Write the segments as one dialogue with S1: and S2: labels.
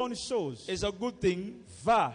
S1: bonne chose.
S2: It's a good thing.
S1: Va,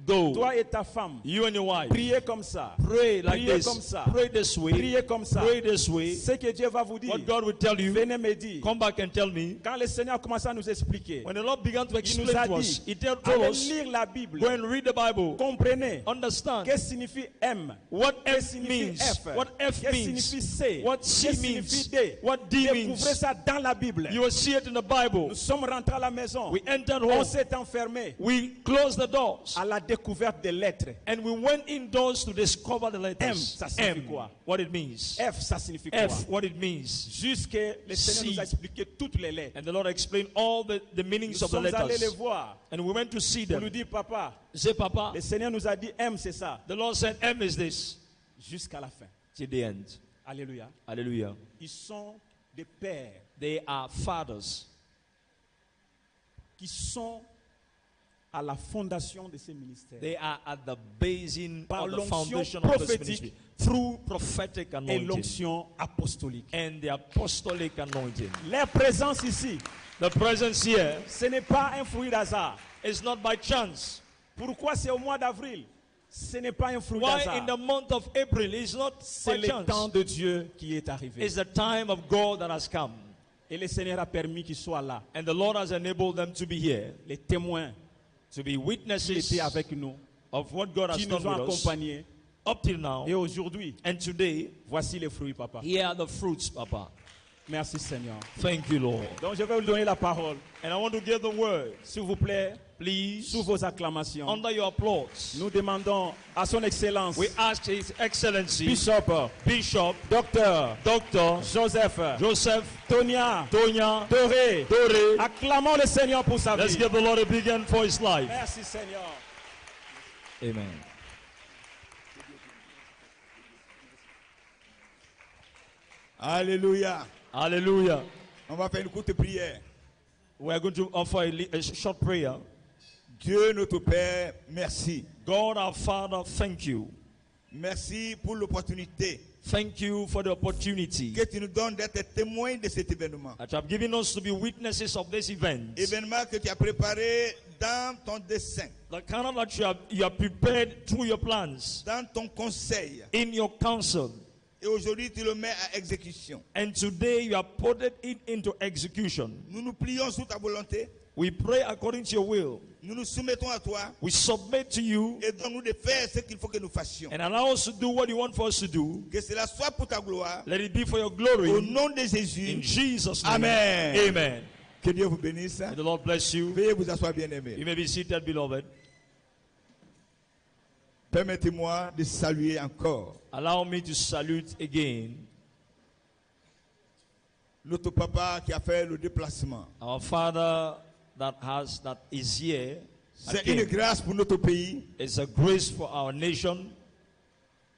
S2: Go.
S1: toi et ta femme,
S2: You and your wife.
S1: priez comme ça.
S2: Pray like
S1: Priez
S2: this.
S1: comme ça.
S2: Pray this way.
S1: Priez comme ça.
S2: Pray this way.
S1: Ce que Dieu va vous dire,
S2: What God will tell you.
S1: venez me dire.
S2: Come back and tell me.
S1: Quand le Seigneur a commencé à nous expliquer,
S2: When the Lord began to
S1: il
S2: explain
S1: nous a
S2: to
S1: dit,
S2: us, He told
S1: allez
S2: us,
S1: lire la Bible.
S2: go and read the Bible.
S1: Comprenez.
S2: Understand
S1: Qu'est-ce que signifie M?
S2: what
S1: Qu'est-ce que
S2: F
S1: signifie
S2: means.
S1: F?
S2: What F
S1: Qu'est-ce que
S2: means.
S1: signifie C?
S2: What C
S1: Qu'est-ce que signifie
S2: means.
S1: D?
S2: What D
S1: Découvrez
S2: means.
S1: ça dans la Bible.
S2: You will see it in the Bible.
S1: Nous sommes rentrés à la maison.
S2: We entered
S1: On
S2: home.
S1: s'est enfermés
S2: We closed the doors.
S1: à la découverte des lettres.
S2: And we went indoors to discover the letters.
S1: M, ça signifie quoi?
S2: What it means.
S1: F, ça signifie quoi?
S2: F, what it means.
S1: Jusque le Seigneur nous a expliqué toutes les lettres.
S2: And the Lord explained all the meanings
S1: Nous
S2: of the
S1: sommes allés les
S2: letters.
S1: voir.
S2: And we went to see
S1: Pour lui
S2: them.
S1: dire, papa,
S2: Say, Papa,
S1: le Seigneur nous a dit M, c'est ça.
S2: the Lord said, M is this.
S1: Jusqu'à la fin.
S2: Till the end.
S1: Alléluia.
S2: Hallelujah.
S1: Ils sont des pères
S2: They are fathers
S1: qui sont à la fondation de ces ministères.
S2: They are at the basin
S1: Par
S2: of the
S1: l'onction
S2: foundation of this
S1: prophétique
S2: ministry through prophetic
S1: et
S2: anointing
S1: l'onction apostolique.
S2: and the apostolic anointing.
S1: Leur présence ici,
S2: The presence here
S1: ce n'est pas un fruit d'hasard.
S2: is not by chance.
S1: Pourquoi c'est au mois d'avril? Ce n'est pas un fruit
S2: Why
S1: d'hasard.
S2: in the month of April is not
S1: C'est
S2: by
S1: le temps
S2: chance.
S1: de Dieu qui est arrivé.
S2: It's the time of God that has come.
S1: Et le Seigneur a permis qu'ils soient là.
S2: And the Lord has enabled them to be here,
S1: Les témoins
S2: to be
S1: qui
S2: witnesses
S1: étaient avec nous,
S2: of what God has
S1: qui nous
S2: done
S1: ont
S2: with us
S1: accompagnés.
S2: up till now.
S1: Et aujourd'hui,
S2: And today,
S1: voici les fruits, papa.
S2: here are the fruits, Papa.
S1: Merci, Seigneur.
S2: Thank you, Lord.
S1: Donc, je vais vous donner la parole.
S2: And I want to give the word,
S1: S'il vous plaît,
S2: please,
S1: sous vos acclamations.
S2: under your applause.
S1: Nous demandons à son Excellence,
S2: We ask His Excellency,
S1: Bishop,
S2: Bishop,
S1: Docteur
S2: Dr.
S1: Joseph,
S2: Joseph
S1: Tonia,
S2: Tonya
S1: Doré.
S2: Dore.
S1: Acclamons le Seigneur pour sa
S2: Let's
S1: vie.
S2: give the Lord a big hand for His life.
S1: Merci, Seigneur.
S2: Amen.
S3: Alléluia.
S2: Hallelujah.
S3: On va faire une courte prière.
S2: We are going to offer a short prayer.
S3: Dieu notre Père, merci.
S2: God our Father, thank you.
S3: Merci pour l'opportunité
S2: Thank you for the opportunity
S3: que tu nous donnes d'être témoins de cet événement.
S2: that you have given us to be witnesses of this event.
S3: Événement que tu as préparé dans ton dessein,
S2: The kind of that you have prepared through your plans,
S3: dans ton conseil.
S2: in your counsel.
S3: Et aujourd'hui, tu le mets à exécution.
S2: And today you have put it into execution.
S3: Nous nous plions sous ta volonté.
S2: We pray according to your will.
S3: Nous nous soumettons à toi.
S2: We submit to you
S3: Et donne-nous de faire ce qu'il faut que nous fassions.
S2: and allow us to do what you want for us to do.
S3: Que cela soit pour ta gloire.
S2: Let it be for your
S3: Au
S2: glory.
S3: nom de
S2: In
S3: Jésus.
S2: Jesus' name.
S3: Amen.
S2: Amen.
S3: Que Dieu vous bénisse.
S2: May the Lord bless you.
S3: Veuillez vous asseoir, bien-aimés.
S2: You may be seated, beloved.
S3: Permettez-moi de saluer encore
S2: Allow me to salute again
S3: notre papa qui a fait le déplacement.
S2: our Father that is here.
S3: C'est une
S2: Again,
S3: grâce pour notre pays
S2: it's a grace for our nation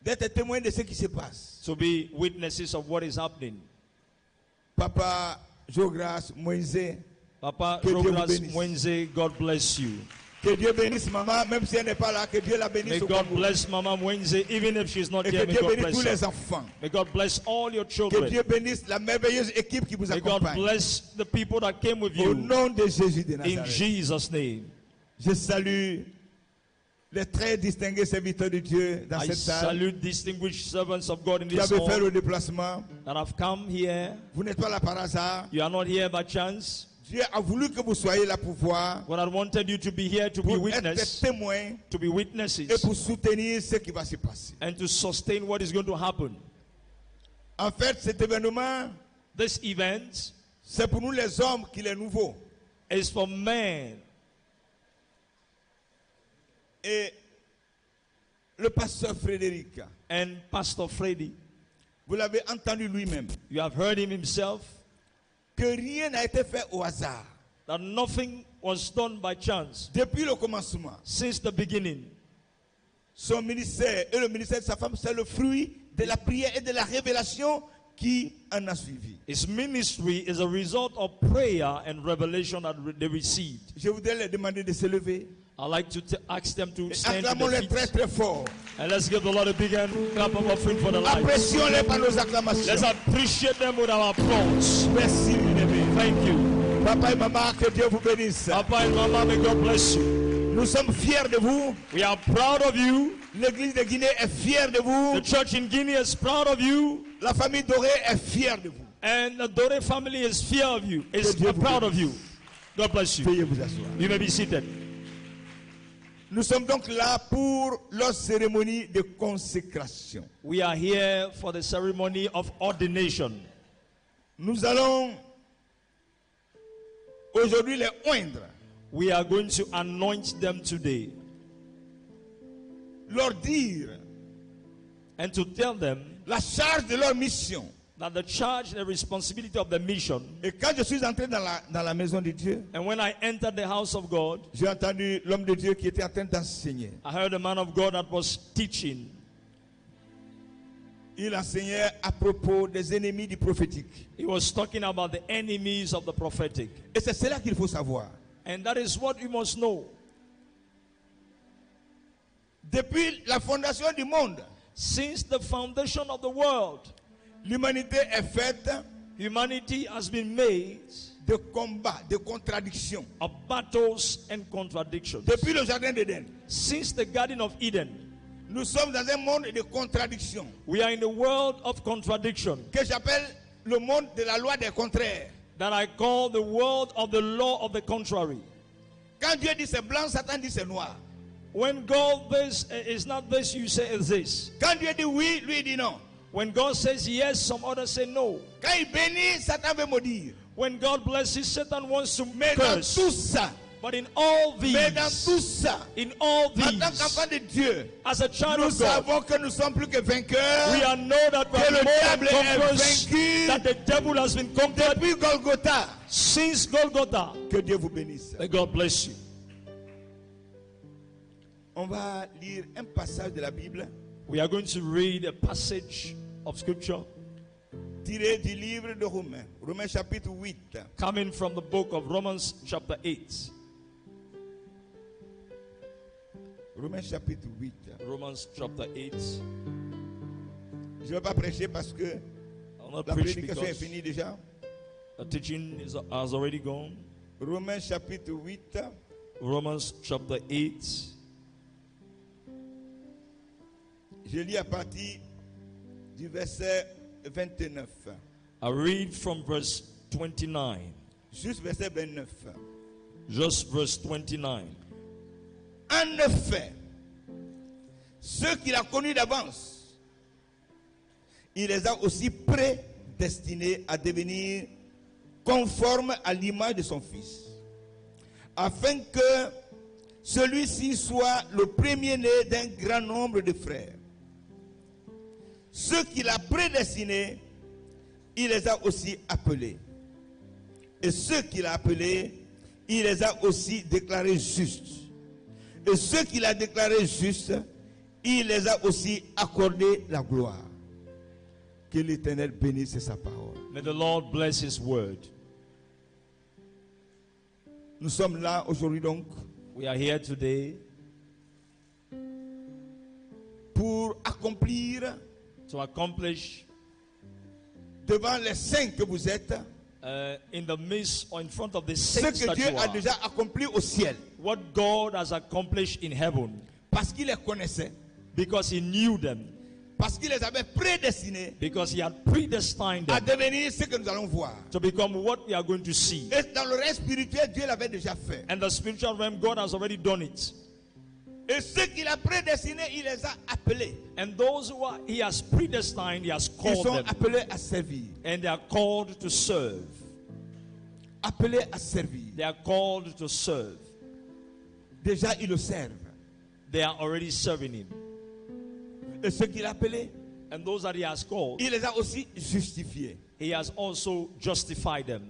S3: d'être témoin de ce qui se passe.
S2: to be witnesses of what is happening.
S3: Papa Jogras Moïse,
S2: Papa
S3: Que Dieu vous
S2: Jogras
S3: bénisse.
S2: Mwenze, God bless you.
S3: que Dieu bénisse maman, même si elle n'est pas là, que Dieu la
S2: May
S3: bénisse au
S2: God
S3: Congo.
S2: bless Mama Mwenze, even if she's not
S3: Et
S2: here.
S3: que
S2: May
S3: Dieu
S2: God
S3: bénisse tous
S2: bless
S3: les
S2: her.
S3: enfants.
S2: May God bless all your
S3: Que
S2: children.
S3: Dieu bénisse la merveilleuse équipe qui vous
S2: May God
S3: accompagne.
S2: bless the people that came with
S3: Au
S2: you.
S3: nom de Jésus de
S2: In
S3: Nazareth.
S2: Jesus' name.
S3: Je salue les très distingués serviteurs de Dieu dans
S2: I
S3: cette salle
S2: salute distinguished servants of God in
S3: qui
S2: this
S3: avaient fait
S2: hall
S3: le déplacement.
S2: that have come here.
S3: Vous n'êtes pas là par hasard.
S2: You are not here by chance.
S3: Dieu a voulu que vous soyez là pour voir,
S2: God had wanted you to be here to be
S3: pour être
S2: witness,
S3: témoins
S2: to be witnesses,
S3: et pour soutenir ce qui va se passer.
S2: and to sustain what is going to happen.
S3: En fait, cet événement,
S2: This event
S3: c'est pour nous les hommes qu'il est nouveau.
S2: is for men.
S3: Et le pasteur Frédéric,
S2: And Pastor Freddy,
S3: vous l'avez entendu lui-même,
S2: you have heard him himself,
S3: que rien n'a été fait au hasard.
S2: that nothing was done by chance
S3: Depuis le commencement,
S2: since the beginning.
S3: son ministère et le ministère de sa femme, c'est le fruit de la prière et de la révélation qui en a suivi.
S2: His ministry is a result of prayer and revelation that they received.
S3: Je voudrais leur demander de se lever.
S2: I'd like to ask them to stand to
S3: Acclamons-les
S2: their
S3: très
S2: feet.
S3: très fort.
S2: And let's give the Lord a big hand clap of offering for the life.
S3: Apprécions-les par nos
S2: Let's
S3: acclamations.
S2: appreciate them with our applause.
S3: Merci, bien-aimés.
S2: Thank you.
S3: Papa et maman, que Dieu vous bénisse.
S2: Papa and Mama, may God bless you.
S3: Nous sommes fiers de vous.
S2: We are proud of you.
S3: L'église de Guinée est fière de vous.
S2: The church in Guinea is proud of you.
S3: La famille Doré est fière de vous.
S2: And the Dore family is fear of you. Is
S3: Que Dieu vous
S2: proud
S3: bénisse.
S2: of you. God bless you.
S3: Veuillez vous asseoir.
S2: You may be seated.
S3: Nous sommes donc là pour leur cérémonie de consécration.
S2: We are here for the ceremony of ordination.
S3: Nous allons aujourd'hui les oindre,
S2: We are going to anoint them today
S3: leur dire
S2: and to tell them
S3: la charge de leur mission.
S2: that the charge, the responsibility of the mission.
S3: Et quand je suis entré dans la maison de Dieu,
S2: And when I entered the house of God,
S3: j'ai entendu l'homme de Dieu qui était en train d'enseigner.
S2: I heard a man of God that was teaching.
S3: Il enseignait à propos des ennemis du prophétique.
S2: He was talking about the enemies of the prophetic.
S3: Et c'est cela qu'il faut savoir.
S2: And that is what you must know.
S3: Depuis la fondation du monde,
S2: Since the foundation of the world,
S3: l'humanité est faite
S2: humanity has been made
S3: de combats, de contradictions.
S2: of battles and contradictions.
S3: Depuis le jardin d'Éden,
S2: Since the Garden of Eden,
S3: nous sommes dans un monde de contradictions
S2: we are in a world of contradiction
S3: que j'appelle le monde de la loi des contraires.
S2: that I call the world of the law of the contrary.
S3: Quand Dieu dit c'est blanc, Satan dit c'est noir.
S2: When God this is not this, you say it's this.
S3: Quand Dieu dit oui, lui il dit non.
S2: When God says yes, some others say no.
S3: Quand il bénit, Satan veut maudire.
S2: When God blesses, Satan wants to
S3: Mais dans
S2: curse.
S3: tout ça,
S2: But in all
S3: mais dans tout
S2: these,
S3: ça,
S2: in all
S3: en tant
S2: these,
S3: qu'enfant de Dieu,
S2: as a child
S3: nous
S2: of God,
S3: savons que nous sommes plus que vainqueurs.
S2: we are know that we
S3: Que
S2: are
S3: le
S2: more than
S3: diable est
S2: conquerors,
S3: vaincu.
S2: that the devil has been conquered
S3: Depuis Golgotha,
S2: since Golgotha.
S3: que Dieu vous bénisse.
S2: May God bless you.
S3: On va lire un passage de la Bible
S2: We are going to read a passage of scripture
S3: tiré du livre de Romains, Romains chapitre 8.
S2: coming from the book of Romans chapter 8.
S3: Romains chapitre 8.
S2: Romans chapter 8.
S3: Je ne vais pas prêcher parce que
S2: I'll not
S3: la
S2: preach
S3: prédication est
S2: because
S3: finie déjà.
S2: the teaching has already gone.
S3: Romains chapitre 8.
S2: Romans chapter 8.
S3: Je lis à partir du verset 29.
S2: I read from verse 29.
S3: Juste verset 29.
S2: Just verse 29.
S3: En effet, ceux qu'il a connus d'avance, il les a aussi prédestinés à devenir conformes à l'image de son Fils, afin que celui-ci soit le premier-né d'un grand nombre de frères. Ceux qu'il a prédestinés, il les a aussi appelés. Et ceux qu'il a appelés, il les a aussi déclarés justes. Et ceux qu'il a déclarés justes, il les a aussi accordé la gloire. Que l'Éternel bénisse sa parole.
S2: May the Lord bless his word.
S3: Nous sommes là aujourd'hui donc
S2: We are here today
S3: pour accomplir
S2: to accomplish
S3: devant les saints que vous êtes
S2: in the midst or in front of the
S3: ce
S2: saints
S3: que
S2: that
S3: Dieu
S2: you
S3: a
S2: are,
S3: déjà accompli au ciel.
S2: what God has accomplished in heaven,
S3: Parce qu'il les connaissait,
S2: because he knew them,
S3: parce qu'il les avait prédestinés
S2: because he had predestined
S3: à
S2: them
S3: devenir ce que nous allons voir.
S2: to become what we are going to see.
S3: Et dans le reste spirituel, Dieu l'avait déjà fait.
S2: And the spiritual realm, God has already done it.
S3: Et ceux qu'il a prédestinés, il les a appelés.
S2: And those who he has predestined, he has
S3: Ils
S2: called
S3: sont
S2: them.
S3: appelés à servir.
S2: And they are called to serve.
S3: Appelés à servir.
S2: They are called to serve.
S3: Déjà, ils le servent.
S2: They are already serving him.
S3: Et ceux qu'il a appelés,
S2: And those that he has called,
S3: il les a aussi justifiés.
S2: he has also justified them.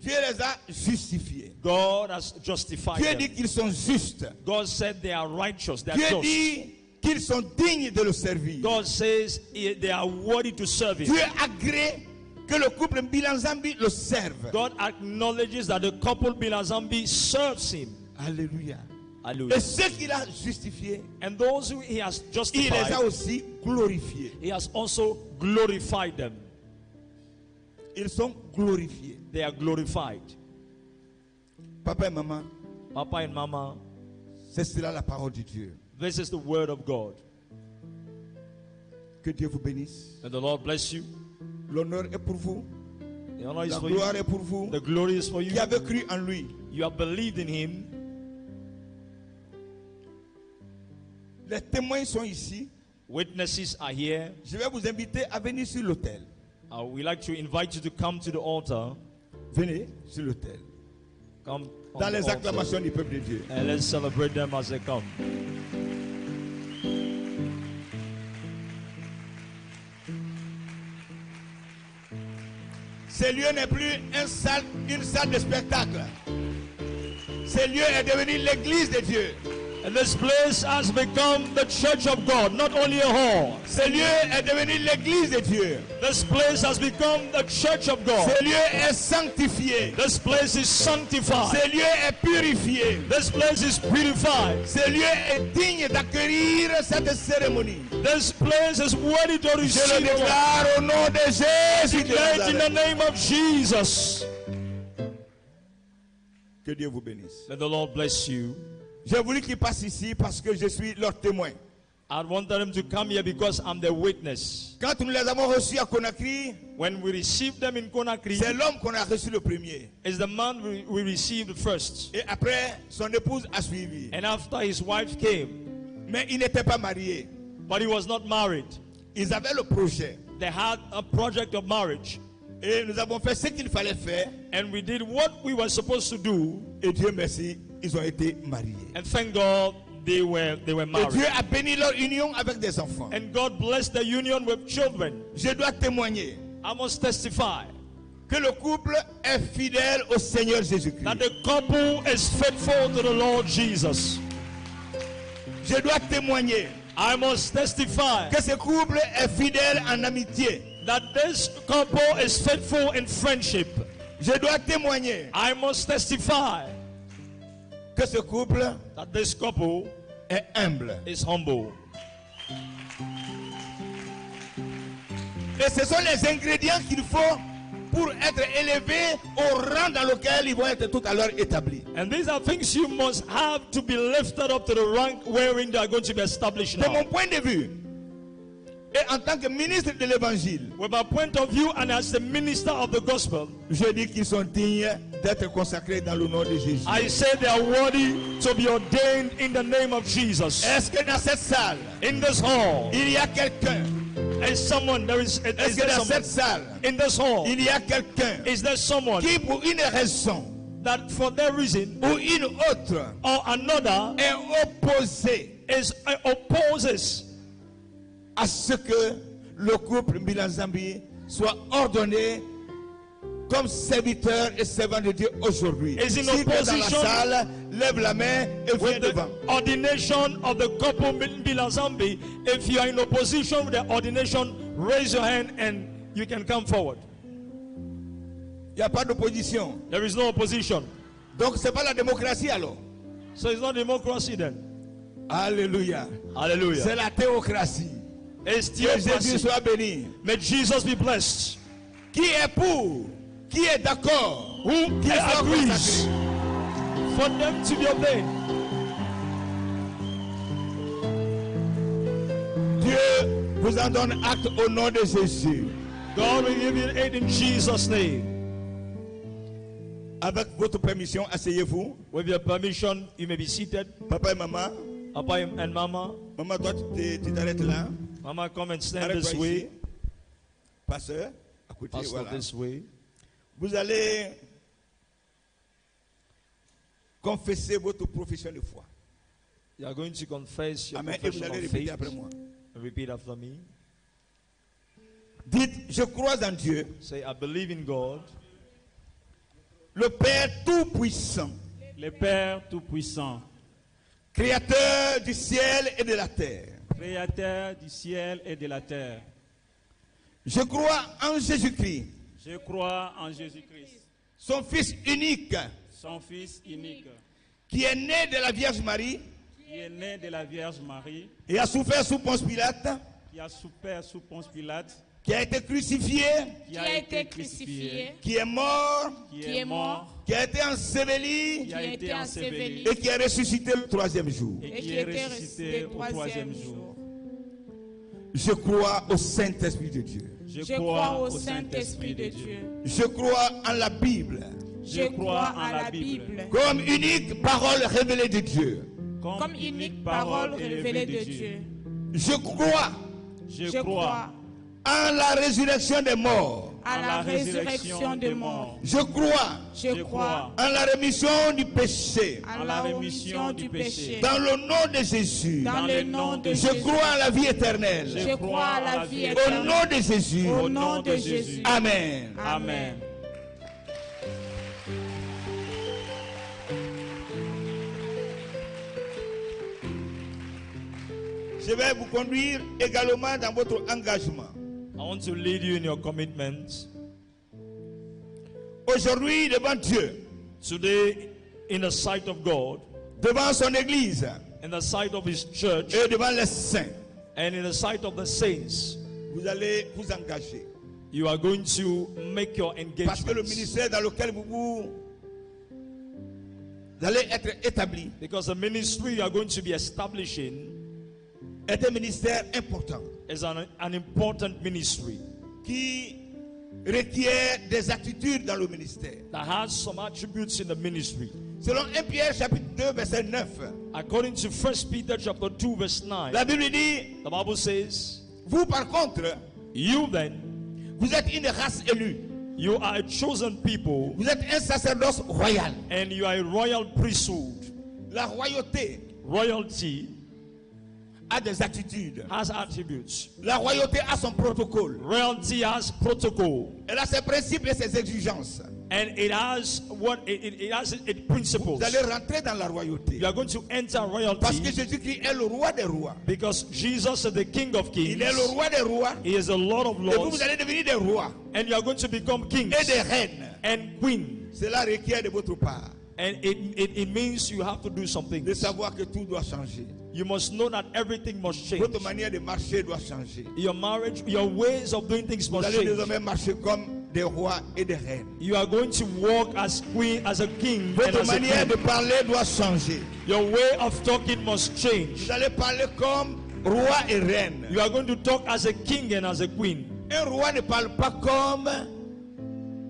S3: Dieu les a justifiés.
S2: God has justified
S3: Dieu
S2: them.
S3: dit qu'ils sont justes.
S2: God said they are righteous, they are
S3: Dieu
S2: just.
S3: dit qu'ils sont dignes de le servir.
S2: God says they are worthy to serve him.
S3: Dieu agrée que le couple Bilanzambi le serve.
S2: God acknowledges that the couple Bilazambi serves him.
S3: Alléluia.
S2: Hallelujah.
S3: Et ceux qu'il a justifiés,
S2: And those who he has
S3: il les
S2: justified,
S3: a aussi glorifiés.
S2: he has also glorified them.
S3: Ils sont glorifiés.
S2: They are glorified.
S3: Papa et maman,
S2: Papa and Mama,
S3: c'est cela la parole de Dieu.
S2: this is the word of God.
S3: Que Dieu vous bénisse.
S2: And the Lord bless you.
S3: L'honneur est pour vous.
S2: The honor is
S3: La
S2: for
S3: gloire
S2: you.
S3: est pour vous.
S2: The glory is for you.
S3: Qui avez cru en lui.
S2: You have believed in Him.
S3: Les témoins sont ici.
S2: Witnesses are here.
S3: Je vais vous inviter à venir sur l'autel.
S2: We like to invite you to come to the altar.
S3: Venez sur l'autel.
S2: Come on
S3: Dans
S2: the
S3: les
S2: altar.
S3: acclamations du peuple de Dieu.
S2: And let's celebrate them as they come.
S3: Ce lieu n'est plus une salle de spectacle. Ce lieu est devenu l'église de Dieu.
S2: And this place has become the church of God, not only a hall.
S3: Ce lieu est devenu l'église de Dieu.
S2: This place has become the church of God.
S3: Ce lieu est sanctifié.
S2: This place is sanctified.
S3: Ce lieu est purifié.
S2: This place is purified.
S3: Ce lieu est digne d'accueillir cette cérémonie.
S2: This place is worthy to
S3: Je le
S2: receive it.
S3: déclare au nom de Jésus de
S2: Declare it in the
S3: Nazareth.
S2: name of Jesus.
S3: Que Dieu vous bénisse.
S2: May the Lord bless you.
S3: J'ai voulu qu'ils passent ici parce que je suis leur témoin.
S2: I wanted them to come here because I'm the witness.
S3: Quand nous les avons reçus à Conakry,
S2: When we received them in Conakry,
S3: c'est l'homme qu'on a reçu le premier.
S2: is the man we received first.
S3: Et après, son épouse a suivi.
S2: And after his wife came,
S3: Mais ils n'étaient pas mariés.
S2: but he was not married.
S3: Ils avaient le projet.
S2: They had a project of marriage.
S3: Et nous avons fait ce qu'il fallait faire.
S2: And we did what we were supposed to do.
S3: Et Dieu merci, ils ont été mariés.
S2: And thank God they were
S3: Et
S2: married.
S3: Dieu a béni leur union avec des enfants.
S2: And God blessed the union with children.
S3: Je dois témoigner
S2: I must testify
S3: que le couple est fidèle au Seigneur Jésus-Christ.
S2: that the couple is faithful to the Lord Jesus.
S3: Je dois témoigner
S2: I must testify
S3: que ce couple est fidèle en amitié.
S2: that this couple is faithful in friendship.
S3: Je dois témoigner
S2: I must testify
S3: que ce couple
S2: that this couple
S3: est humble.
S2: is humble.
S3: Et ce sont les ingrédients qu'il faut pour être élevés au rang dans lequel ils vont être tout à l'heure établis.
S2: And these are things you must have to be lifted up to the rank wherein they are going to be established
S3: De
S2: now.
S3: mon point de vue, et en tant que ministre de l'évangile,
S2: With my point of view and as the minister of the gospel,
S3: je dis qu'ils sont dignes d'être consacrés dans le nom de Jésus.
S2: I say they are worthy to be ordained in the name of Jesus.
S3: Est-ce que dans cette salle,
S2: In this hall,
S3: il y a quelqu'un?
S2: is someone,
S3: Est-ce que
S2: there
S3: dans
S2: someone,
S3: cette salle,
S2: in this hall,
S3: il y a quelqu'un
S2: is there someone
S3: qui, pour une raison
S2: that for that reason
S3: ou une autre,
S2: or another
S3: est opposé
S2: opposes
S3: à ce que le couple Mbilanzambi soit ordonné comme serviteur et servant de Dieu aujourd'hui?
S2: Is in
S3: Si tu es dans la
S2: opposition
S3: salle, lève la main et viens
S2: with
S3: devant.
S2: the ordination of the couple Mbilanzambi? If you are in opposition with the ordination, raise your hand and you can come forward.
S3: Il n'y a pas d'opposition.
S2: There is no opposition.
S3: Donc ce n'est pas la démocratie alors.
S2: So it's not democracy then.
S3: Alléluia.
S2: Hallelujah.
S3: C'est la théocratie.
S2: It's
S3: Que Jésus
S2: theocracy.
S3: soit béni.
S2: May Jesus be blessed.
S3: Qui est pour? Qui est d'accord?
S2: Who
S3: Qui soit
S2: agrees
S3: consacré?
S2: for them to be obeyed?
S3: Dieu vous en donne acte au nom de Jésus.
S2: God will give you aid in Jesus' name.
S3: Avec votre permission, asseyez-vous.
S2: With your permission, you may be seated.
S3: Papa et maman.
S2: Papa and Mama.
S3: Maman, toi, tu t'arrêtes là.
S2: Mama, come and stand
S3: Arrête-toi
S2: this
S3: ici.
S2: way.
S3: Pasteur, à côté,
S2: Pastor,
S3: voilà.
S2: this way.
S3: Vous allez confesser votre profession de foi.
S2: You are going to confess your
S3: Amen. Et vous
S2: profession
S3: allez
S2: of
S3: répéter
S2: faith.
S3: après moi.
S2: Repeat after me.
S3: Dites, je crois en Dieu,
S2: Say, I believe in God,
S3: le Père Tout-Puissant,
S1: Le Père Tout-Puissant,
S3: Créateur du ciel et de la terre.
S1: Créateur du ciel et de la terre.
S3: Je crois en Jésus-Christ,
S1: Je crois en Jésus-Christ,
S3: son Fils unique,
S1: son Fils unique,
S3: qui est né de la Vierge Marie
S1: qui est né de la Vierge Marie,
S3: et a souffert sous Ponce Pilate,
S1: qui a souffert sous Ponce Pilate,
S3: qui a été crucifié,
S4: qui a été crucifié,
S3: qui est mort,
S4: qui est mort,
S3: qui a été enseveli
S4: qui a été enseveli
S3: et qui est ressuscité le troisième jour.
S4: et qui a été ressuscité au troisième jour.
S3: Je crois au Saint-Esprit de Dieu.
S4: Je crois au Saint-Esprit de Dieu.
S3: Je crois en la Bible
S4: Je crois en la Bible
S3: comme unique parole révélée de Dieu.
S4: comme unique parole révélée de Dieu.
S3: Je crois
S4: Je crois
S3: en la résurrection des morts.
S4: à la résurrection des morts.
S3: Je crois
S4: Je crois
S3: en la rémission du péché.
S4: à la rémission du péché.
S3: Dans le nom de Jésus,
S4: Dans le nom de
S3: je
S4: Jésus.
S3: crois en la vie éternelle.
S4: Je crois à la vie
S3: Au
S4: éternelle.
S3: nom de Jésus.
S4: Au nom de Jésus.
S3: Amen.
S4: Amen.
S3: Je vais vous conduire également dans votre engagement.
S2: I want to lead you in your commitment.
S3: Aujourd'hui, devant Dieu,
S2: Today, in the sight of God,
S3: devant son Église
S2: in the sight of His church,
S3: et devant les saints,
S2: and in the sight of the saints,
S3: vous allez vous engager.
S2: you are going to make your
S3: Parce que le
S2: engagement.
S3: ministère dans lequel vous allez être établi
S2: Because the ministry you are going to be establishing
S3: est un ministère important
S2: is an important ministry
S3: qui requiert des attitudes dans le ministère.
S2: that has some attributes in the ministry.
S3: Selon 1 Pierre chapitre 2 verset 9,
S2: According to 1 Peter chapter 2 verse 9,
S3: la Bible dit,
S2: the Bible says,
S3: vous par contre,
S2: you then,
S3: vous êtes une race élue,
S2: you are a chosen people,
S3: vous êtes un sacerdoce royal.
S2: and you are a royal priesthood.
S3: La royauté
S2: Royalty
S3: a des attitudes.
S2: has attributes.
S3: La royauté a son protocole.
S2: Royalty has protocol,
S3: Elle a ses principes et ses exigences.
S2: and it has what it has its principles.
S3: Vous allez rentrer dans la royauté.
S2: You are going to enter
S3: Parce que
S2: royalty
S3: Jésus-Christ est le roi des rois.
S2: because Jesus is the King of Kings.
S3: Il est le roi des rois.
S2: He is the Lord of
S3: Et vous,
S2: Lords,
S3: vous allez devenir des rois
S2: and you are going to become kings
S3: et des reines.
S2: and queens.
S3: Cela requiert de votre part
S2: And it means you have to do something.
S3: de savoir que tout doit changer.
S2: You must know that everything must change.
S3: Votre manière de marcher doit changer.
S2: Your marriage, your ways of doing things
S3: Vous
S2: must
S3: allez
S2: change.
S3: désormais marcher comme des rois et des reines.
S2: You are going to walk as queen, as a king, and
S3: Votre
S2: as a
S3: manière de
S2: queen.
S3: parler doit changer.
S2: Your way of talking must change.
S3: Vous allez parler comme roi et reine.
S2: You are going to talk as a king and as a queen.
S3: Un roi ne parle pas comme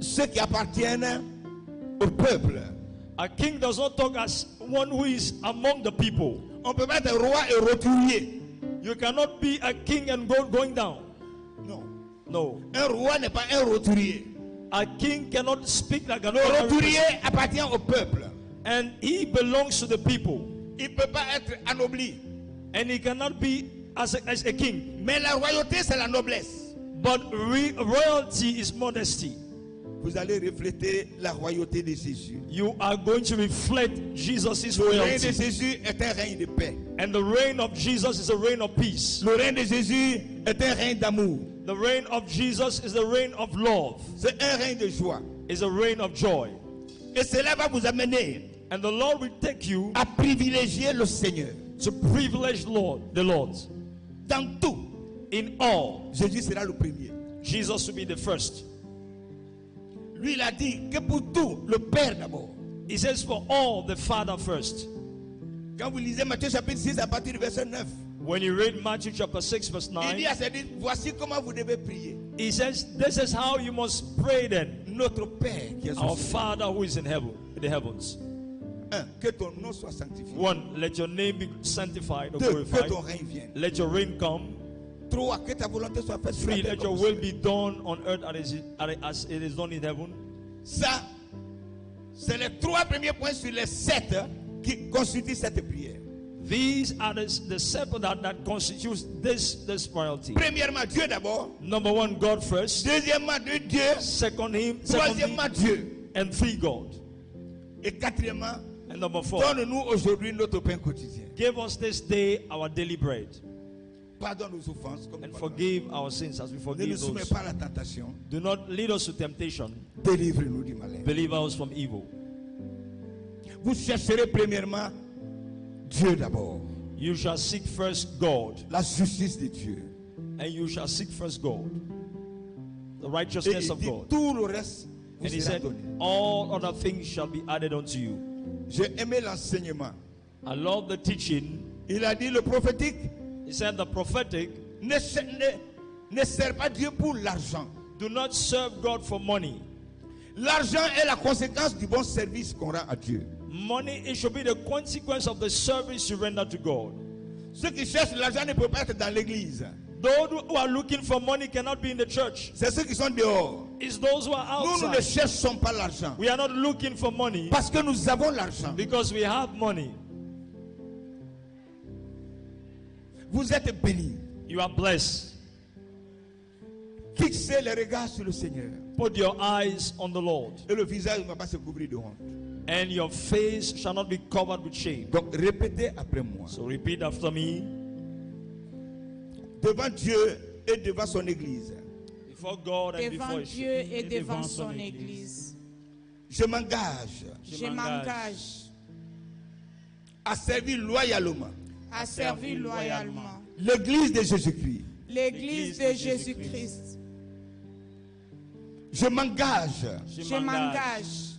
S3: ceux qui appartiennent au peuple.
S2: A king does not talk as one who is among the people.
S3: On peut pas être roi et roturier.
S2: You cannot be a king and going down.
S3: Non.
S2: No.
S3: Un roi n'est pas un roturier.
S2: A king cannot speak like an
S3: Le
S2: ordinary
S3: roturier
S2: person.
S3: appartient au peuple.
S2: And he belongs to the people.
S3: Il ne peut pas être anobli.
S2: And he cannot be as a king.
S3: Mais la royauté, c'est la noblesse.
S2: But royalty is modesty.
S3: Vous allez refléter la royauté de Jésus.
S2: You are going to reflect Jesus'
S3: Le règne de
S2: royalty.
S3: Jésus est un règne de paix.
S2: And the reign of Jesus is a reign of peace.
S3: Le règne de Jésus est un règne d'amour.
S2: The reign of Jesus is the reign of love.
S3: C'est un règne de joie.
S2: Is a reign of joy.
S3: Et cela va vous amener
S2: And the Lord will take you
S3: à privilégier le Seigneur.
S2: to privilege the Lord.
S3: Dans tout,
S2: In all,
S3: Jésus sera le premier.
S2: Jesus will be the first.
S3: Lui, il a dit que pour tout, le Père d'abord.
S2: He says for all, the Father first.
S3: Quand vous lisez Matthieu chapitre 6 à partir du verset 9,
S2: When you read Matthew chapter 6 verse
S3: il
S2: 9,
S3: dit à ses disciples, voici comment vous devez prier.
S2: he says, this is how you must pray then.
S3: Notre Père qui est
S2: Our
S3: au ciel.
S2: Father who is in heaven, in the heavens.
S3: 1. Que ton nom soit sanctifié.
S2: 1, let your name be sanctified or
S3: 2. Que
S2: glorified.
S3: ton règne vienne.
S2: Let your reign come.
S3: 3. Que ta volonté soit faite sur
S2: 3,
S3: la terre
S2: let your
S3: comme au
S2: will
S3: ciel.
S2: be done on earth as it is done in heaven.
S3: Ça, c'est les 3 premiers points sur les 7 qui constituent cette prière.
S2: These are the 7 that constitutes this royalty.
S3: Premièrement, Dieu d'abord.
S2: Number 1, God first.
S3: Deuxièmement, Dieu.
S2: Second, Him.
S3: Troisièmement, Dieu.
S2: And 3, God.
S3: Et quatrièmement,
S2: And number 4,
S3: donne-nous aujourd'hui notre pain quotidien.
S2: give us this day our daily bread.
S3: Pardonne nos offenses. Comme
S2: And
S3: nous pardonnons.
S2: forgive our sins as we
S3: Ne nous
S2: forgive
S3: soumets
S2: those.
S3: pas à la tentation.
S2: Do not lead us to temptation.
S3: Délivre-nous du malin.
S2: Deliver us from evil.
S3: Vous chercherez premièrement Dieu d'abord.
S2: You shall seek first God.
S3: La justice de Dieu.
S2: And you shall seek first God. the
S3: Et
S2: righteousness
S3: il
S2: of
S3: dit,
S2: God.
S3: tout le reste vous
S2: And he
S3: sera
S2: said,
S3: donné.
S2: all other things shall be added unto you.
S3: J'ai aimé l'enseignement.
S2: I love the teaching.
S3: Il a dit le prophétique
S2: He said the prophetic,
S3: ne sert pas Dieu pour l'argent.
S2: do not serve God for money.
S3: L'argent est la conséquence du bon service qu'on rend à Dieu.
S2: Money, it should be the consequence of the service you render to God.
S3: Ceux qui cherchent l'argent ne peuvent pas être dans l'église.
S2: Those who are looking for money cannot be in the church.
S3: C'est ceux qui sont dehors.
S2: It's those who are
S3: Nous ne
S2: outside.
S3: cherchons pas l'argent.
S2: We are not looking for money
S3: Parce que nous avons l'argent.
S2: because we have money.
S3: Vous êtes bénis.
S2: You are blessed.
S3: Fixez les regards sur le Seigneur.
S2: Put your eyes on the Lord,
S3: Et le visage ne va pas se couvrir de honte.
S2: and your face shall not be covered with shame.
S3: Donc répétez après moi.
S2: So repeat after me.
S3: Devant Dieu et devant son église,
S2: Before God and
S4: Devant
S2: before His
S4: Dieu et devant son Église,
S3: je m'engage
S4: je m'engage
S3: à servir loyalement
S4: à servir loyalement
S3: l'église de Jésus-Christ.
S4: l'Église de Jésus-Christ.
S3: Je m'engage
S4: Je m'engage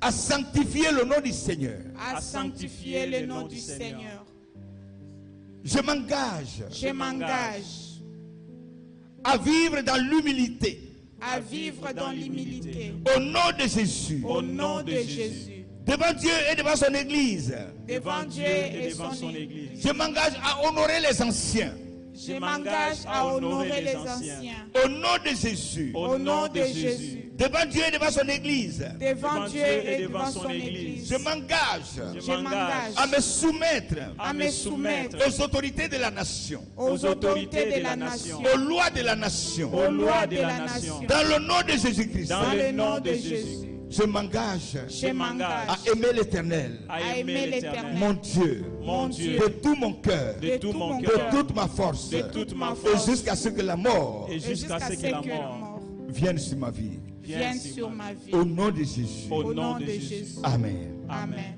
S3: à sanctifier le nom du Seigneur.
S4: à sanctifier le nom du Seigneur.
S3: Je m'engage
S4: Je m'engage
S3: à vivre dans l'humilité.
S4: à vivre dans l'humilité.
S3: Au nom de Jésus.
S4: Au nom de Jésus.
S3: Devant Dieu et devant son église.
S4: Devant Dieu et son Église.
S3: Je m'engage à honorer les anciens.
S4: Je m'engage à honorer les anciens.
S3: Au nom de Jésus.
S4: Au nom de Jésus.
S3: Devant Dieu et devant son église.
S4: Devant Dieu et devant son Église.
S3: Je m'engage
S4: Je m'engage
S3: à me soumettre
S4: à me soumettre
S3: aux autorités de la nation.
S4: aux autorités de la nation,
S3: Aux lois de la nation.
S4: aux lois de la nation.
S3: Dans le nom de Jésus-Christ.
S4: Dans le nom de Jésus.
S3: Je m'engage
S4: Je m'engage
S3: à aimer l'Éternel.
S4: à aimer l'Éternel,
S3: Mon Dieu.
S4: mon Dieu,
S3: De tout mon cœur.
S4: de tout mon
S3: De
S4: cœur,
S3: toute ma force.
S4: de toute ma
S3: Et
S4: force,
S3: jusqu'à ce que la mort
S1: Et
S4: et
S1: jusqu'à ce que la mort
S4: mort
S3: vienne sur ma vie.
S4: vienne sur ma vie.
S3: Au nom de Jésus.
S4: Au nom de Jésus.
S3: Amen.
S4: Amen.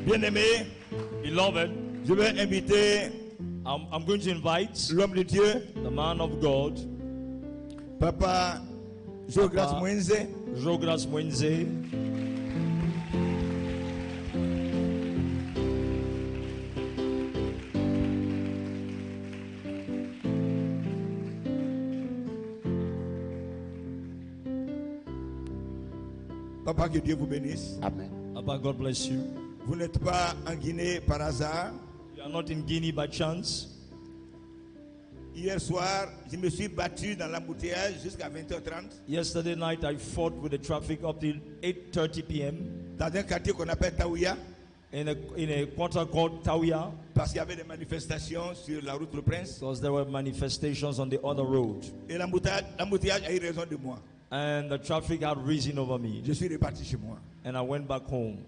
S3: Bien-aimé,
S2: Beloved,
S3: je vais inviter
S2: I'm going to invite
S3: l'homme de Dieu,
S2: the man of God,
S3: Papa Jogras
S2: Papa.
S3: Mwenze,
S2: Jogras Mwenze.
S3: Papa, que Dieu vous bénisse.
S5: Amen.
S2: Papa, God bless you.
S3: Vous n'êtes pas en Guinée par hasard.
S2: You are not in Guinea by chance.
S3: Hier soir, je me suis battu dans l'embouteillage jusqu'à 20h30
S2: Yesterday night, I fought with the traffic up till 8:30 p.m.
S3: dans un quartier qu'on appelle Taouya
S2: in a quarter called Tawia,
S3: parce qu'il y avait des manifestations sur la route Le Prince
S2: because there were manifestations on the other road,
S3: et l'embouteillage a eu raison de moi.
S2: and the traffic had risen over me,
S3: Je suis reparti chez moi.
S2: and I went back home.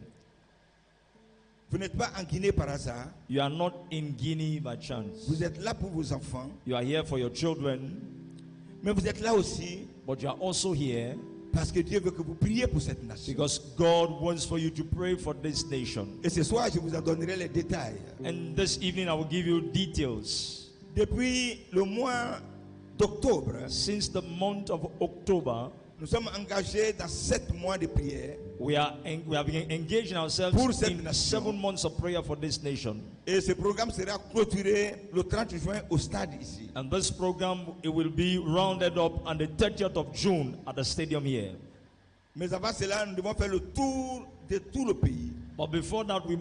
S3: Vous n'êtes pas en Guinée par hasard.
S2: You are not in Guinea by chance.
S3: Vous êtes là pour vos enfants,
S2: You are here for your children,
S3: mais vous êtes là aussi
S2: but you are also here
S3: parce que Dieu veut que vous priez pour cette nation.
S2: because God wants for you to pray for this nation.
S3: Et ce soir, je vous en donnerai les détails.
S2: And this evening, I will give you details.
S3: Depuis le mois d'octobre,
S2: Since the month of October,
S3: nous sommes engagés dans 7 mois de prière.
S2: we have been engaging ourselves
S3: Pour cette
S2: in
S3: nation.
S2: 7 months of prayer for this nation.
S3: Et ce programme sera clôturé le 30 juin au stade ici.
S2: And this program, it will be rounded up on the 30th of June at the stadium here.
S3: Mais avant cela, nous devons faire le tour de tout le pays.
S2: But before that, we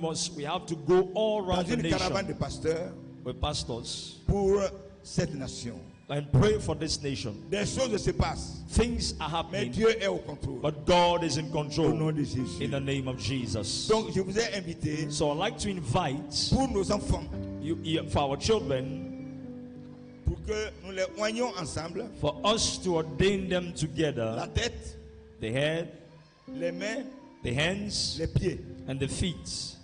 S2: have to go all
S3: Dans
S2: around the
S3: une caravane de
S2: nation
S3: pasteurs
S2: with pastors
S3: pour cette nation.
S2: and pray for this nation.
S3: Des choses se passent,
S2: Things are
S3: mais
S2: happening,
S3: Dieu est au contrôle.
S2: but God is in
S3: Au nom
S2: control
S3: de Jésus.
S2: in the name of Jesus.
S3: Donc, je vous ai invité
S2: So I'd like to invite
S3: pour nos enfants,
S2: for our children,
S3: pour que nous les oignions ensemble,
S2: for us to ordain them
S3: la
S2: together,
S3: tête,
S2: the head,
S3: les mains,
S2: the hands,
S3: les pieds,
S2: and the feet,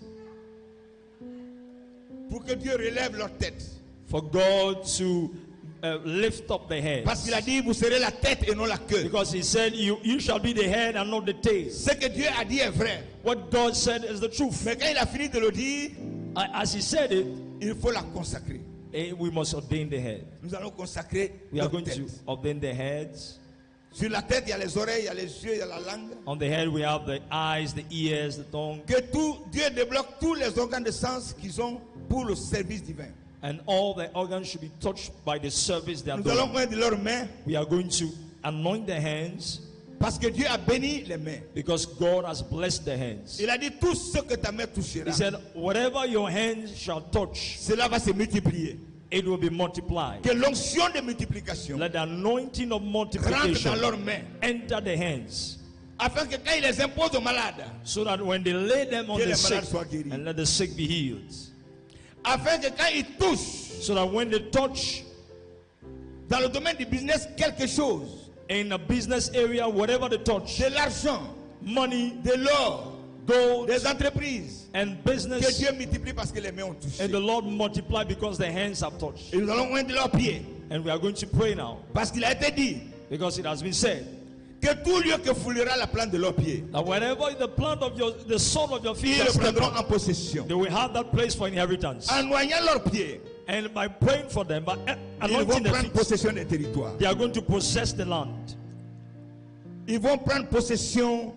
S3: pour que Dieu relève leur tête.
S2: for God to lift up the head.
S3: Parce qu'il a dit, vous serez la tête et non la queue.
S2: Because he said, you shall be the head and not the tail.
S3: Ce que Dieu a dit est vrai.
S2: What God said is the truth.
S3: Mais quand il a fini de le dire,
S2: As he said it,
S3: il faut la consacrer.
S2: we must ordain the head.
S3: Nous allons consacrer
S2: We are
S3: notre
S2: going to
S3: tête.
S2: ordain the heads.
S3: Sur la tête, il y a les oreilles, il y a les yeux, il y a la langue.
S2: On the head we have the eyes, the ears, the tongue,
S3: Que tout, Dieu débloque tous les organes de sens qu'ils ont pour le service divin.
S2: and all the organs should be touched by the service they are
S3: Nous allons
S2: doing.
S3: prendre leurs mains
S2: We are going to anoint the hands
S3: parce que Dieu a béni les mains.
S2: because God has blessed the hands.
S3: Il a dit tout ce que ta main touchera,
S2: He said, whatever your hands shall touch,
S3: cela va se multiplier.
S2: it will be multiplied.
S3: Que l'onction de multiplication
S2: Let the anointing of
S3: rentre
S2: multiplication
S3: dans leurs mains,
S2: enter the hands,
S3: afin que quand ils les imposent aux malades,
S2: so that when they lay them on
S3: que
S2: the
S3: les
S2: sick,
S3: malades soient guéris.
S2: and let the sick be healed,
S3: Afin que quand ils touchent
S2: so that when they touch
S3: dans le domaine du business quelque chose,
S2: in a business area, whatever they touch,
S3: de l'argent,
S2: money,
S3: de l'or,
S2: gold,
S3: des entreprises,
S2: and
S3: que
S2: business,
S3: Dieu multiplie parce que les mains ont touché.
S2: and the Lord multiply because the hands have touched.
S3: Et nous allons oindre leurs pieds,
S2: And we are going to pray now
S3: parce qu'il a été dit
S2: because it has been said
S3: que tout lieu que foulera la plante de leurs pieds,
S2: that wherever the plant of the sole of your feet
S3: ils
S2: shall
S3: le
S2: step
S3: prendront
S2: on,
S3: en possession.
S2: they will have that place for inheritance.
S3: En noyant leurs pieds,
S2: And by praying for them, by
S3: ils vont
S2: anointing their
S3: prendre
S2: feet,
S3: possession des territoires.
S2: they are going to possess the land.
S3: Ils vont prendre possession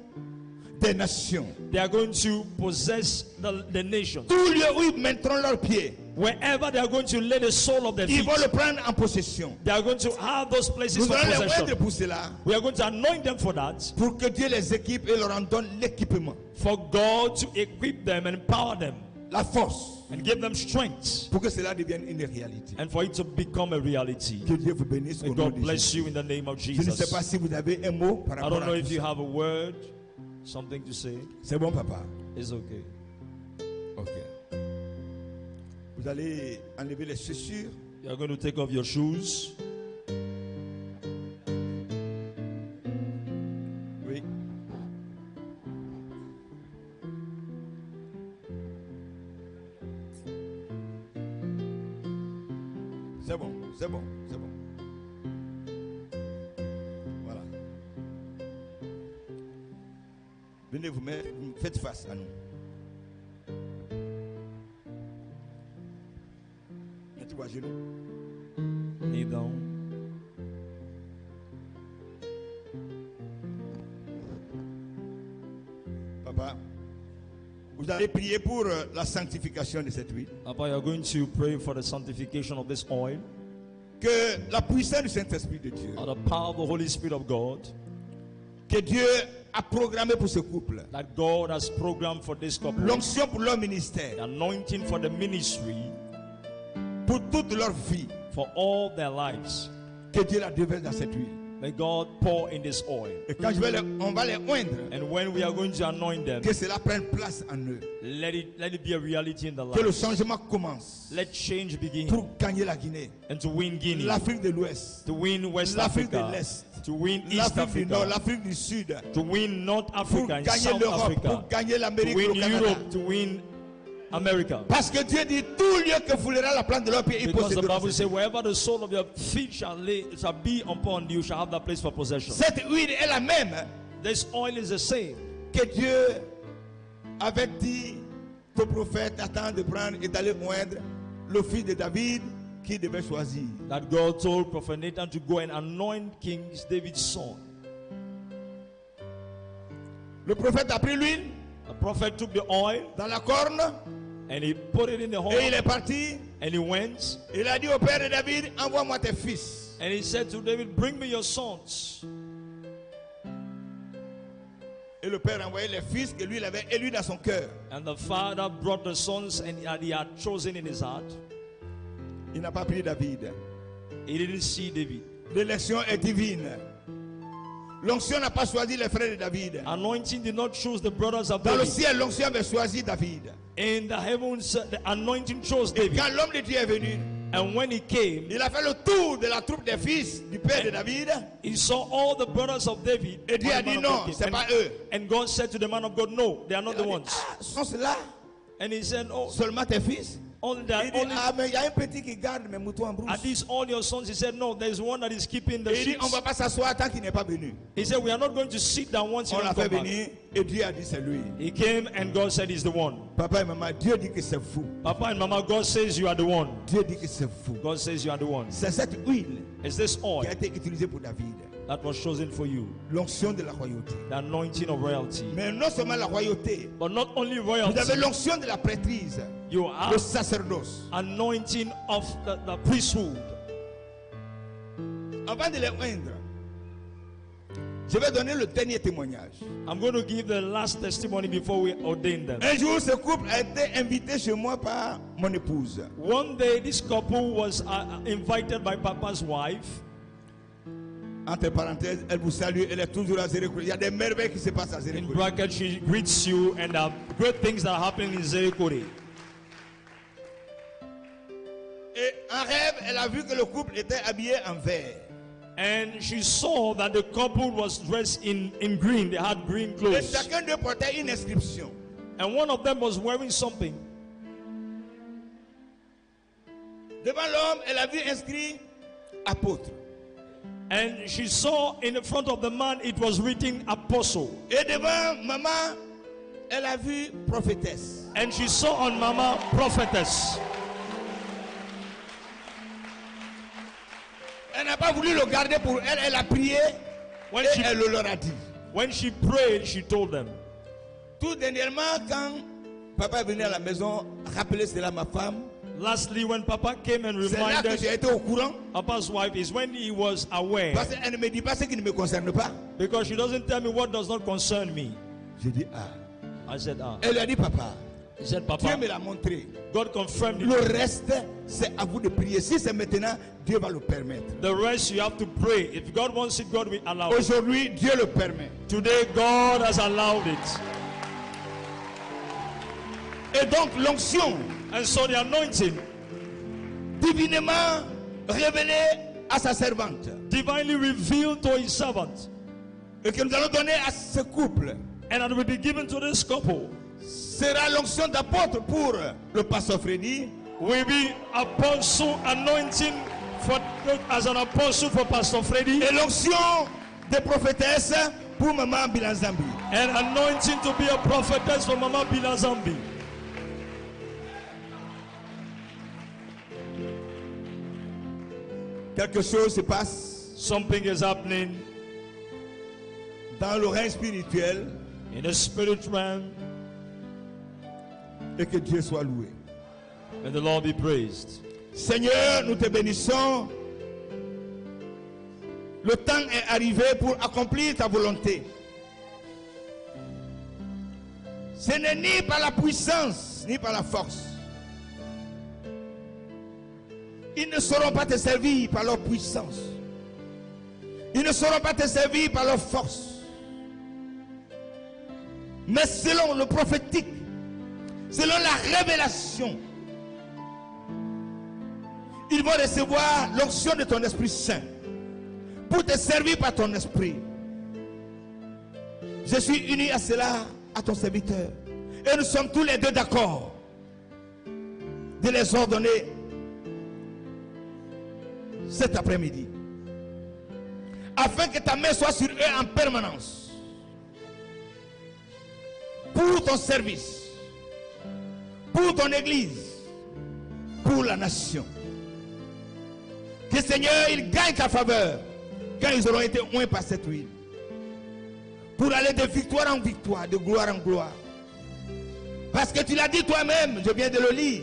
S3: des nations.
S2: They are going to possess the nation.
S3: Tout lieu où ils mettront leurs pieds,
S2: Wherever they are going to lay the sole of their
S3: ils
S2: feet,
S3: vont le prendre en possession.
S2: they are going to have those places
S3: Nous
S2: for
S3: allons les oindre
S2: possession.
S3: pour cela,
S2: We are going to anoint them for that,
S3: pour que Dieu les équipe et leur en donne l'équipement,
S2: for God to equip them and empower them
S3: la force,
S2: and give them strength,
S3: pour que cela devienne une réalité.
S2: and for it to become a reality.
S3: Que Dieu vous bénisse au
S2: And
S3: nom
S2: God
S3: de
S2: bless
S3: Jésus.
S2: you in the name of
S3: Je ne sais
S2: Jesus.
S3: pas si vous avez un mot par
S2: I
S3: rapport
S2: don't know
S3: à
S2: if
S3: tout
S2: you
S3: ça.
S2: have a word, something to say.
S3: C'est bon, papa.
S2: It's okay.
S3: Ok. Vous allez enlever les chaussures.
S2: You are going to take off your shoes.
S3: Oui. C'est bon, c'est bon, c'est bon. Voilà. Venez vous mettre, vous faites face à nous. Mettez-vous à genoux.
S2: Knee down.
S3: Papa, vous allez prier pour la sanctification de cette huile.
S2: Papa, you are going to pray for the sanctification of this oil,
S3: Que la puissance du Saint-Esprit de Dieu,
S2: or the power of the Holy Spirit of God,
S3: que Dieu a programmé pour ce couple,
S2: that God has programmed for this couple,
S3: l'onction pour leur
S2: the
S3: ministère,
S2: anointing for the ministry,
S3: pour toute leur vie,
S2: for all their lives.
S3: que Dieu la déverse dans cette huile.
S2: May God pour in this oil.
S3: Et quand on va les oindre,
S2: And when we are going to anoint them,
S3: que cela prenne place en eux.
S2: let it be a reality in the
S3: Que le
S2: lives.
S3: changement commence
S2: Let change begin,
S3: pour gagner la Guinée,
S2: and to win Guinea,
S3: l'Afrique de l'Ouest,
S2: to win West
S3: l'Afrique de
S2: Africa,
S3: l'Est,
S2: to win East
S3: l'Afrique du Nord,
S2: Africa,
S3: l'Afrique du Sud,
S2: to win North
S3: pour
S2: Africa and
S3: gagner
S2: South
S3: l'Europe,
S2: Africa,
S3: pour gagner
S2: to
S3: l'Amérique,
S2: win
S3: le Canada.
S2: Europe, to win America.
S3: Parce que Dieu dit tout lieu que foulera la plante de leur pied, ils
S2: Because the
S3: posséderont.
S2: Bible says, wherever the sole of your feet shall be upon, you shall have that place for possession.
S3: Cette huile est la même
S2: This oil is the same
S3: que Dieu avait dit au prophète Nathan de prendre et d'aller oindre le fils de David qui devait choisir.
S2: that God told Prophet Nathan to go and anoint King David's son.
S3: Le prophète a pris l'huile
S2: The prophet took the oil
S3: dans la corne
S2: and he put it in the
S3: et il
S2: horn,
S3: est parti.
S2: and he went
S3: Il a dit au père de David, envoie-moi tes fils.
S2: and he said to David, bring me your sons.
S3: Et le père a envoyé les fils que lui il avait élus dans son cœur.
S2: And the father brought the sons and he had chosen in his heart.
S3: Il n'a pas pris David.
S2: He didn't see David.
S3: L'élection est divine. L'onction n'a pas choisi les frères de David.
S2: Anointing did not choose the brothers of
S3: Dans le
S2: David.
S3: ciel, l'onction avait choisi David.
S2: In the heavens, the anointing chose
S3: Et
S2: David.
S3: quand l'homme de Dieu est venu,
S2: And when he came,
S3: il a fait le tour de la troupe des fils du père de David.
S2: he saw all the brothers of David.
S3: Et Dieu a
S2: when the
S3: dit
S2: man of
S3: non,
S2: God came.
S3: c'est pas eux.
S2: And God said to the man of God, no, they are not
S3: Il a
S2: the
S3: dit,
S2: ones.
S3: ah, sont ceux-là
S2: And he said, oh,
S3: seulement tes fils?
S2: Only
S3: Il
S2: that,
S3: dit,
S2: only
S3: ah, mais il y a un petit qui garde mes moutons en
S2: are
S3: brousse.
S2: these all your sons? He said, no, there's one that is keeping the
S3: Et il dit,
S2: sheep.
S3: on ne va pas s'asseoir tant qu'il n'est pas venu.
S2: He said, we are not going to sit down once you
S3: On l'a
S2: don't
S3: fait
S2: come back.
S3: venir et Dieu a dit, c'est lui.
S2: He came and God said he's the one.
S3: Papa et maman, Dieu dit que c'est vous.
S2: Papa and Mama, God says you are the one.
S3: Dieu dit que c'est vous.
S2: God says you are the one.
S3: C'est cette huile
S2: It's this oil
S3: qui a été utilisée pour David.
S2: that was chosen for you.
S3: L'onction de la royauté.
S2: The anointing of royalty.
S3: Mais non seulement la royauté.
S2: But not only
S3: Vous avez
S2: royalty,
S3: l'onction de la prêtrise.
S2: you
S3: Le
S2: have
S3: sacerdoce.
S2: anointing of the priesthood.
S3: Avant de les oindre, je vais donner le dernier témoignage.
S2: I'm going to give the last testimony before we ordain them.
S3: Un jour, ce couple a été invité chez moi par mon épouse.
S2: One day, this couple was invited by Papa's wife.
S3: Entre parenthèses, elle vous salue, elle est toujours à Zérékouré. Il y a des merveilles qui se passent à
S2: In
S3: Zérékouré.
S2: bracket, she greets you, and great things that are happening in Zerikore.
S3: Et en rêve, elle a vu que le couple était habillé en vert.
S2: And she saw that the couple was dressed in green. They had green
S3: Et
S2: clothes.
S3: chacun d'eux portait une inscription.
S2: And one of them was wearing something.
S3: Devant l'homme, elle a vu inscrit apôtre.
S2: And she saw in the front of the man, it was written apostle.
S3: Et devant maman, elle a vu prophétesse.
S2: And she saw on Mama, prophetess.
S3: Elle n'a pas voulu le garder pour elle, elle a prié
S2: When
S3: et
S2: she,
S3: elle le leur a dit.
S2: when she prayed, she told them.
S3: Tout dernièrement, quand papa est venu à la maison, rappeler cela à ma femme,
S2: Lastly, when Papa came and
S3: c'est là que
S2: reminded
S3: j'ai été au courant.
S2: Papa's wife, is when he was aware.
S3: Parce qu'elle ne me dit pas ce qui ne me concerne pas.
S2: Because she doesn't tell me what does not concern me.
S3: J'ai dit, ah.
S2: I said, ah.
S3: Elle lui a dit, papa,
S2: He said,
S3: Dieu
S2: Papa,
S3: me l'a montré.
S2: God confirmed
S3: Le
S2: it.
S3: reste, c'est à vous de prier. Si c'est maintenant, Dieu va le permettre.
S2: The rest you have to pray. If God wants it, God will allow it.
S3: Aujourd'hui, Dieu le permet.
S2: Today, God has allowed it.
S3: Et donc, l'onction
S2: And so the anointing,
S3: divinement révélée à sa servante
S2: divinely revealed to his servant,
S3: et que nous allons donner à ce couple
S2: and that will be given to this couple,
S3: sera l'onction d'apôtre pour le pasteur Freddy
S2: will be apostle anointing for as an apostle for Pastor Freddy,
S3: et l'onction de prophétesse pour maman Bilanzambi.
S2: and anointing to be a prophetess for Mama Bilazambi.
S3: Quelque chose se passe
S2: Something is happening
S3: dans le règne spirituel
S2: in the spirit realm,
S3: et que Dieu soit loué.
S2: and the Lord be praised.
S3: Seigneur, nous te bénissons. Le temps est arrivé pour accomplir ta volonté. Ce n'est ni par la puissance, ni par la force. Ils ne sauront pas te servir par leur puissance. Ils ne sauront pas te servir par leur force. Mais selon le prophétique, selon la révélation, ils vont recevoir l'onction de ton Esprit Saint pour te servir par ton esprit. Je suis uni à cela, à ton serviteur. Et nous sommes tous les deux d'accord de les ordonner cet après-midi. Afin que ta main soit sur eux en permanence. Pour ton service. Pour ton église. Pour la nation. Que Seigneur, ils gagnent ta faveur quand ils auront été oints par cette huile. Pour aller de victoire en victoire, de gloire en gloire. Parce que tu l'as dit toi-même, je viens de le lire.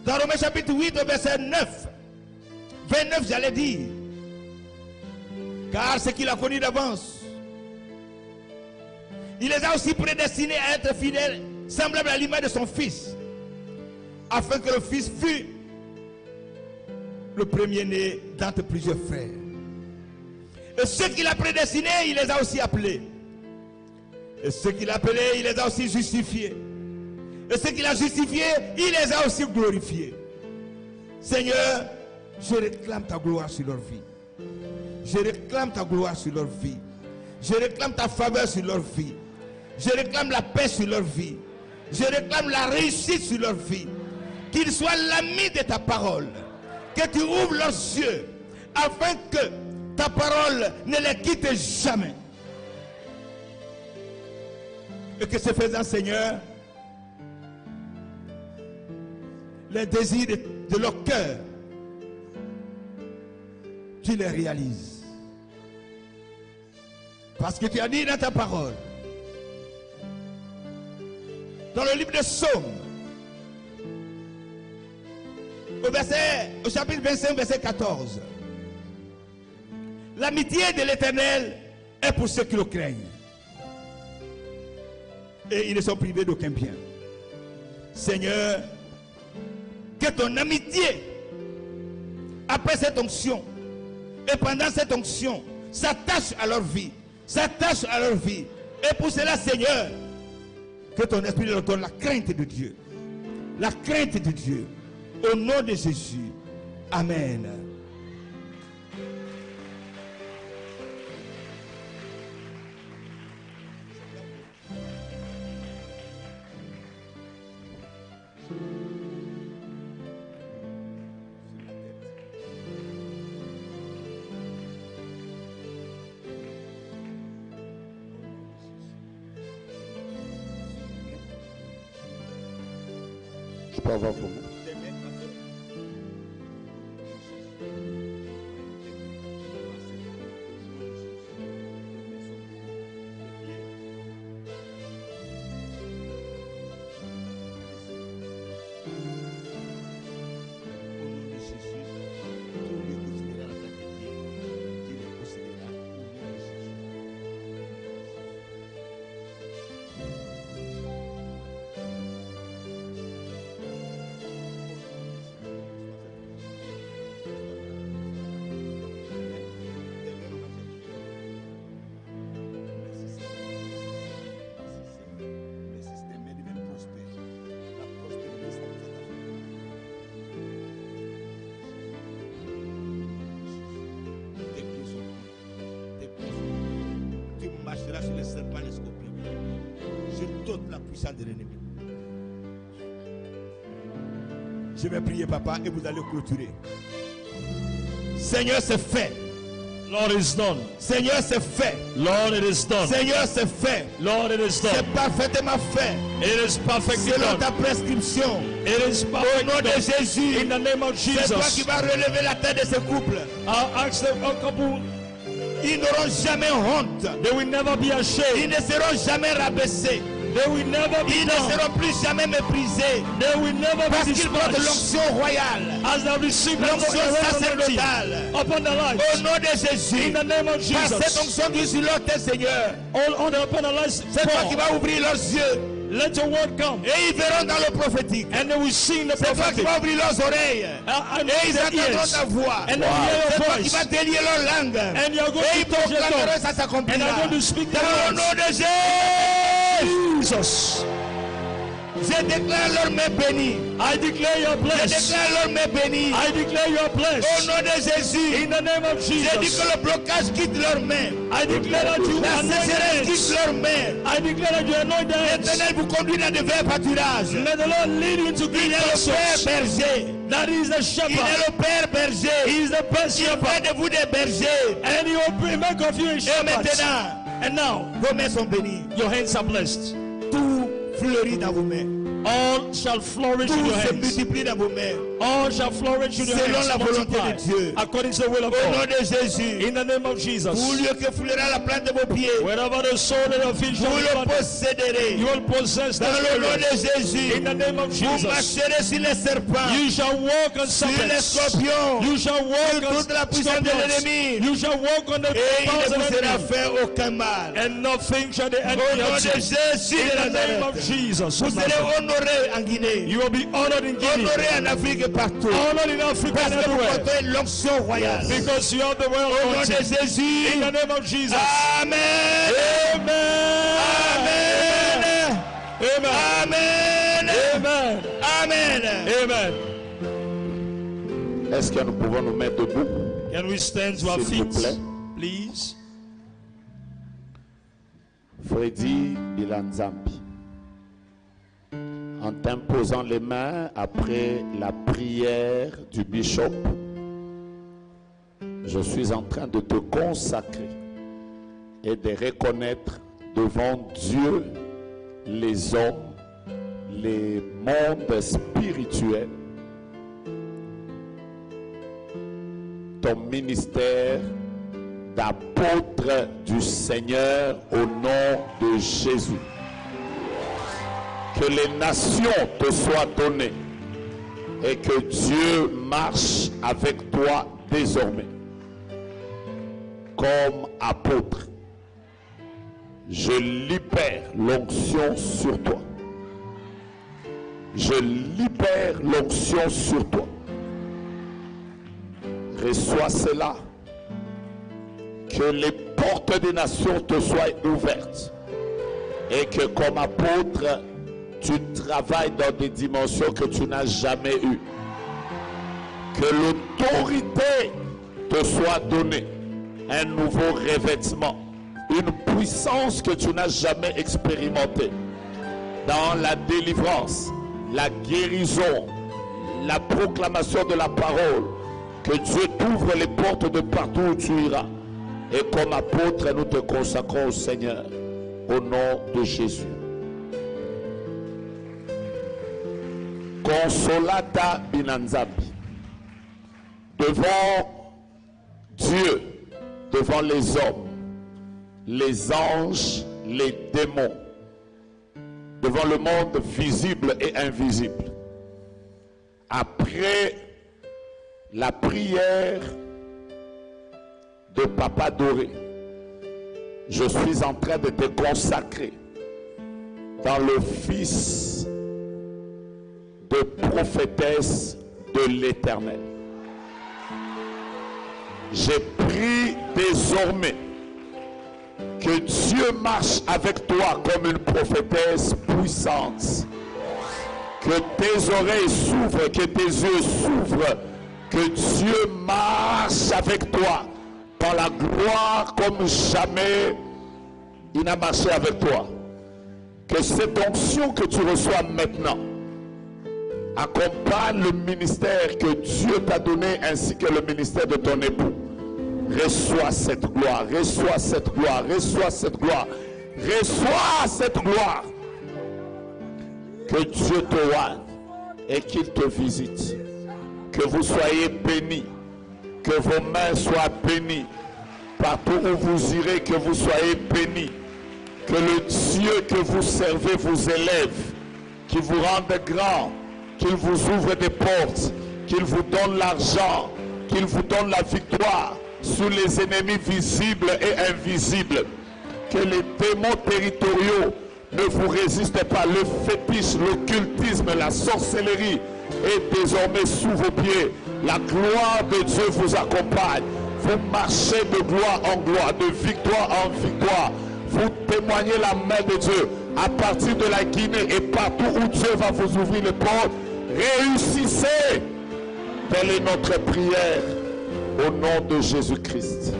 S3: Dans Romains chapitre 8, au verset 9. 29, j'allais dire. Car ce qu'il a connu d'avance, il les a aussi prédestinés à être fidèles, semblables à l'image de son Fils, afin que le Fils fût le premier-né d'entre plusieurs frères. Et ceux qu'il a prédestinés, il les a aussi appelés. Et ceux qu'il a appelés, il les a aussi justifiés. Et ceux qu'il a justifiés, il les a aussi glorifiés. Seigneur, je réclame ta gloire sur leur vie. Je réclame ta gloire sur leur vie. Je réclame ta faveur sur leur vie. Je réclame la paix sur leur vie. Je réclame la réussite sur leur vie. qu'ils soient l'ami de ta parole. Que tu ouvres leurs yeux afin que ta parole ne les quitte jamais. Et que ce faisant, Seigneur, les désirs de leur cœur, tu les réalises. Parce que tu as dit dans ta parole, dans le livre de Psaumes, au chapitre 25, verset 14, l'amitié de l'Éternel est pour ceux qui le craignent. Et ils ne sont privés d'aucun bien. Seigneur, que ton amitié, après cette onction, et pendant cette onction, s'attache à leur vie. S'attache à leur vie. Et pour cela, Seigneur, que ton esprit leur donne la crainte de Dieu. La crainte de Dieu. Au nom de Jésus. Amen.
S5: Je peux avoir pour moi. Sur les serpents et les scorpions. Je t'ôte la puissance de l'ennemi. Je vais prier, papa, et vous allez clôturer. Seigneur, c'est fait.
S2: Lord, it's done.
S3: Seigneur, c'est fait.
S2: Lord, it is done.
S3: Seigneur, c'est fait.
S2: Lord, it is done.
S3: C'est parfaitement fait.
S2: It is perfectly
S3: Selon
S2: done.
S3: ta prescription.
S2: It is
S3: Au
S2: perfectly
S3: nom de
S2: done.
S3: Jésus.
S2: In the name of
S3: C'est toi qui
S2: Jesus.
S3: vas relever la tête de ce couple.
S2: I'll ask them a couple.
S3: Ils n'auront jamais honte.
S2: They will never be
S3: Ils
S2: ashamed.
S3: ne seront jamais rabaissés.
S2: They will never be
S3: Ils ne
S2: down.
S3: seront plus jamais méprisés.
S2: They will never
S3: Parce
S2: be
S3: qu'ils portent
S2: despised.
S3: l'onction royale.
S2: As they receive
S3: L'onction
S2: the
S3: sacerdotale.
S2: upon their
S3: Au
S2: lives.
S3: nom de Jésus.
S2: In the name of
S3: Par cette
S2: Jesus.
S3: onction qui est sur leur tête, Seigneur.
S2: All on upon their lives.
S3: C'est toi qui vas ouvrir leurs yeux.
S2: Let your word come.
S3: Et ils verront dans le prophétique.
S2: And they will see in the
S3: C'est toi qui
S2: prophetic.
S3: vas ouvrir leurs oreilles.
S2: And
S3: Et ils
S2: their
S3: entendront
S2: ears.
S3: ta voix.
S2: And they hear
S3: C'est
S2: your
S3: toi qui
S2: voice.
S3: vas délier leur langue.
S2: And you are going
S3: Et ils
S2: to touch your
S3: proclameront,
S2: tongue.
S3: ça s'accomplira.
S2: And I'm going to speak the
S3: Dans le
S2: words.
S3: nom de Jésus.
S2: Jesus.
S3: Je déclare leur main bénie.
S2: I declare your
S3: Je
S2: blessed.
S3: déclare leur main bénie.
S2: I declare your
S3: Au
S2: blessed.
S3: nom de Jésus.
S2: In the name of
S3: Je dis
S2: Jesus.
S3: que le blocage quitte leurs mains.
S2: I declare that you
S3: La
S2: anoint
S3: sécheresse
S2: their
S3: quitte
S2: hands.
S3: leurs mains.
S2: I declare that you anoint their hands.
S3: L'Éternel vous conduit dans de verts pâturages.
S2: May the Lord lead you to
S3: Il
S2: green
S3: est le Père
S2: pastures.
S3: berger.
S2: That is the
S3: Il est
S2: shepherd.
S3: le Père berger.
S2: He is the best
S3: Il fait
S2: shepherd.
S3: de vous des bergers.
S2: And he will make of you a
S3: Et
S2: shepherd.
S3: maintenant,
S2: And now,
S3: vos mains sont bénies.
S2: your hands are blessed.
S3: Tout fleurit dans vos mains.
S2: All shall flourish in
S3: Tout
S2: your
S3: se
S2: hands.
S3: multiplie dans vos mains.
S2: All shall flourish in your
S3: Selon
S2: hands.
S3: la volonté
S2: Multiply.
S3: de Dieu.
S2: According to the will of
S3: Au nom
S2: God.
S3: de Jésus.
S2: In the name of Jesus.
S3: Pour lieu que foulera la plante de vos pieds,
S2: Wherever the soul of your feet shall
S3: vous
S2: be
S3: le
S2: planted,
S3: posséderez.
S2: you will possess
S3: Dans
S2: the
S3: le nom
S2: spirit.
S3: de Jésus.
S2: In the name of
S3: Vous
S2: Jesus.
S3: marcherez sur les serpents,
S2: You shall walk on
S3: sur les
S2: serpents.
S3: scorpions.
S2: You shall walk
S3: Sur
S2: on
S3: toute la puissance de
S2: scorpions.
S3: l'ennemi.
S2: You shall walk on the
S3: Et il
S2: powers
S3: ne
S2: of
S3: vous
S2: the
S3: sera
S2: enemy.
S3: fait aucun mal.
S2: And nothing shall the
S3: Au
S2: enemy
S3: nom
S2: hurt
S3: de
S2: you.
S3: Jésus
S2: In
S3: de
S2: the name of
S3: Nazareth.
S2: Jesus.
S3: Vous serez honorés en Guinée.
S2: You will be honored in Guinea.
S3: Honorés en Afrique et partout.
S2: Honored in Africa
S3: Parce
S2: and
S3: que vous
S2: everywhere.
S3: portez l'onction royale.
S2: Because you have the royal
S3: Au nom de
S2: anointing.
S3: Jésus.
S2: In the name of Jesus.
S3: Amen.
S2: Amen.
S3: Amen.
S2: Amen.
S3: Amen.
S2: Amen.
S3: Amen.
S2: Amen.
S5: Est-ce que nous pouvons nous mettre debout?
S2: Can we stand to our
S5: S'il vous
S2: feet,
S5: plaît.
S2: please?
S5: Freddy Bilanzambi.
S6: en t'imposant les mains après la prière du bishop, je suis en train de te consacrer et de reconnaître devant Dieu, les hommes, les mondes spirituels, ton ministère d'apôtre du Seigneur au nom de Jésus. Que les nations te soient données et que Dieu marche avec toi désormais comme apôtre. Je libère l'onction sur toi. Je libère l'onction sur toi. Reçois cela. Que les portes des nations te soient ouvertes. Et que comme apôtre, tu travailles dans des dimensions que tu n'as jamais eues. Que l'autorité te soit donnée. Un nouveau revêtement. Une puissance que tu n'as jamais expérimentée. Dans la délivrance, la guérison, la proclamation de la parole. Que Dieu t'ouvre les portes de partout où tu iras. Et comme apôtre, nous te consacrons au Seigneur. Au nom de Jésus. Consolata Binanzabi. Devant Dieu, devant les hommes, les anges, les démons, devant le monde visible et invisible. Après la prière de Papa Doré, je suis en train de te consacrer dans le fils de prophétesse de l'Éternel. J'ai pris désormais que Dieu marche avec toi comme une prophétesse puissante. Que tes oreilles s'ouvrent, que tes yeux s'ouvrent. Que Dieu marche avec toi dans la gloire comme jamais il n'a marché avec toi. Que cette onction que tu reçois maintenant accompagne le ministère que Dieu t'a donné ainsi que le ministère de ton époux. Reçois cette gloire, reçois cette gloire, reçois cette gloire, reçois cette gloire. Que Dieu te oigne et qu'il te visite. Que vous soyez bénis, que vos mains soient bénies. Partout où vous irez, que vous soyez bénis. Que le Dieu que vous servez vous élève, qu'il vous rende grand, qu'il vous ouvre des portes, qu'il vous donne l'argent, qu'il vous donne la victoire sur les ennemis visibles et invisibles. Que les démons territoriaux ne vous résistent pas. Le fétiche, l'occultisme, la sorcellerie est désormais sous vos pieds. La gloire de Dieu vous accompagne. Vous marchez de gloire en gloire, de victoire en victoire. Vous témoignez la main de Dieu à partir de la Guinée et partout où Dieu va vous ouvrir les portes. Réussissez. Telle est notre prière au nom de Jésus-Christ.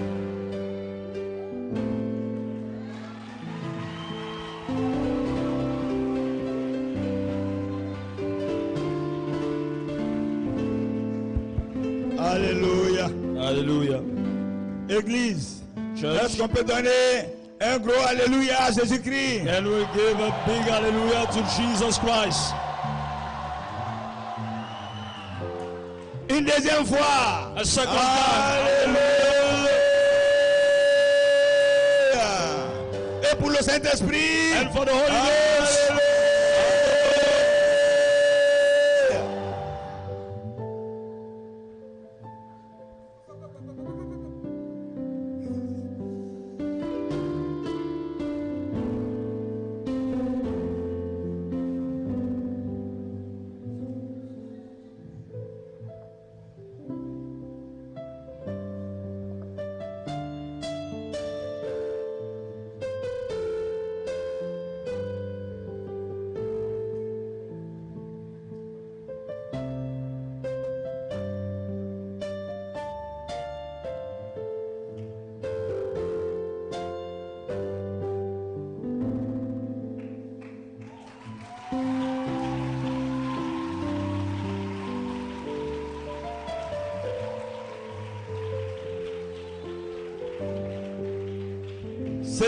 S3: Alléluia.
S2: Alléluia.
S3: Église,
S2: Church.
S3: est-ce qu'on peut donner un gros Alléluia à Jésus-Christ?
S2: Can we give a big hallelujah to Jesus Christ?
S3: Une deuxième fois.
S2: A second time.
S3: Alléluia. Et pour le Saint-Esprit.
S2: And for the Holy Ghost.
S3: Alléluia.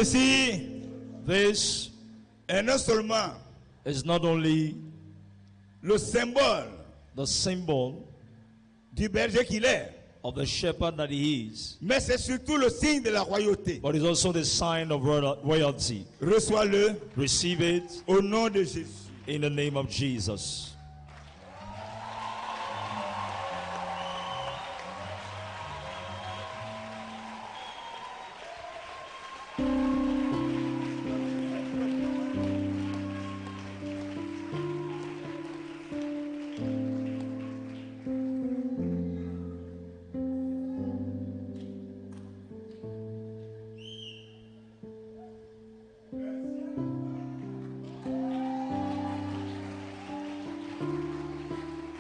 S3: Ceci
S2: This
S3: est non seulement
S2: is not only
S3: le symbole
S2: the symbol
S3: du berger qu'il est,
S2: of the shepherd that he is,
S3: mais c'est surtout le signe de la royauté.
S2: but it's also the sign of royalty.
S3: Reçois-le
S2: Receive it
S3: au nom de Jésus.
S2: in the name of Jesus.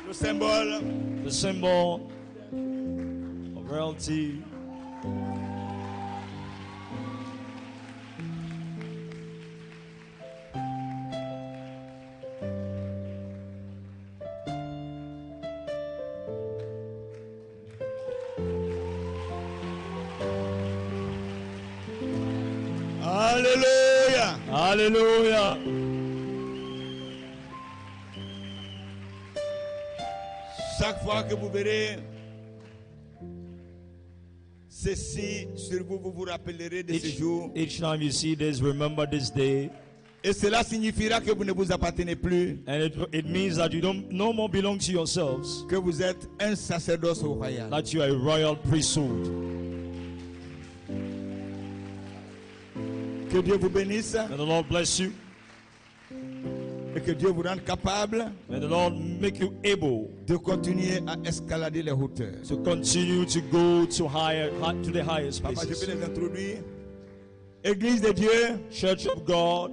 S3: Le symbole
S2: The symbol of royalty.
S3: Alléluia.
S2: Hallelujah.
S3: Chaque fois que vous verrez ceci sur vous, vous vous rappellerez de ce jour.
S2: Each time you see this, remember this day.
S3: Et cela signifiera que vous ne vous appartenez plus,
S2: And it means that you don't no more belong to yourselves,
S3: que vous êtes un sacerdoce royal.
S2: that you are a royal priesthood.
S3: Que Dieu vous bénisse
S2: May the Lord bless you.
S3: et que Dieu vous rende capable
S2: May the Lord make you able
S3: de continuer à escalader les hauteurs.
S2: to continue to go to to the highest
S3: Papa, je
S2: places.
S3: peux les introduire. Église de Dieu,
S2: Church of God,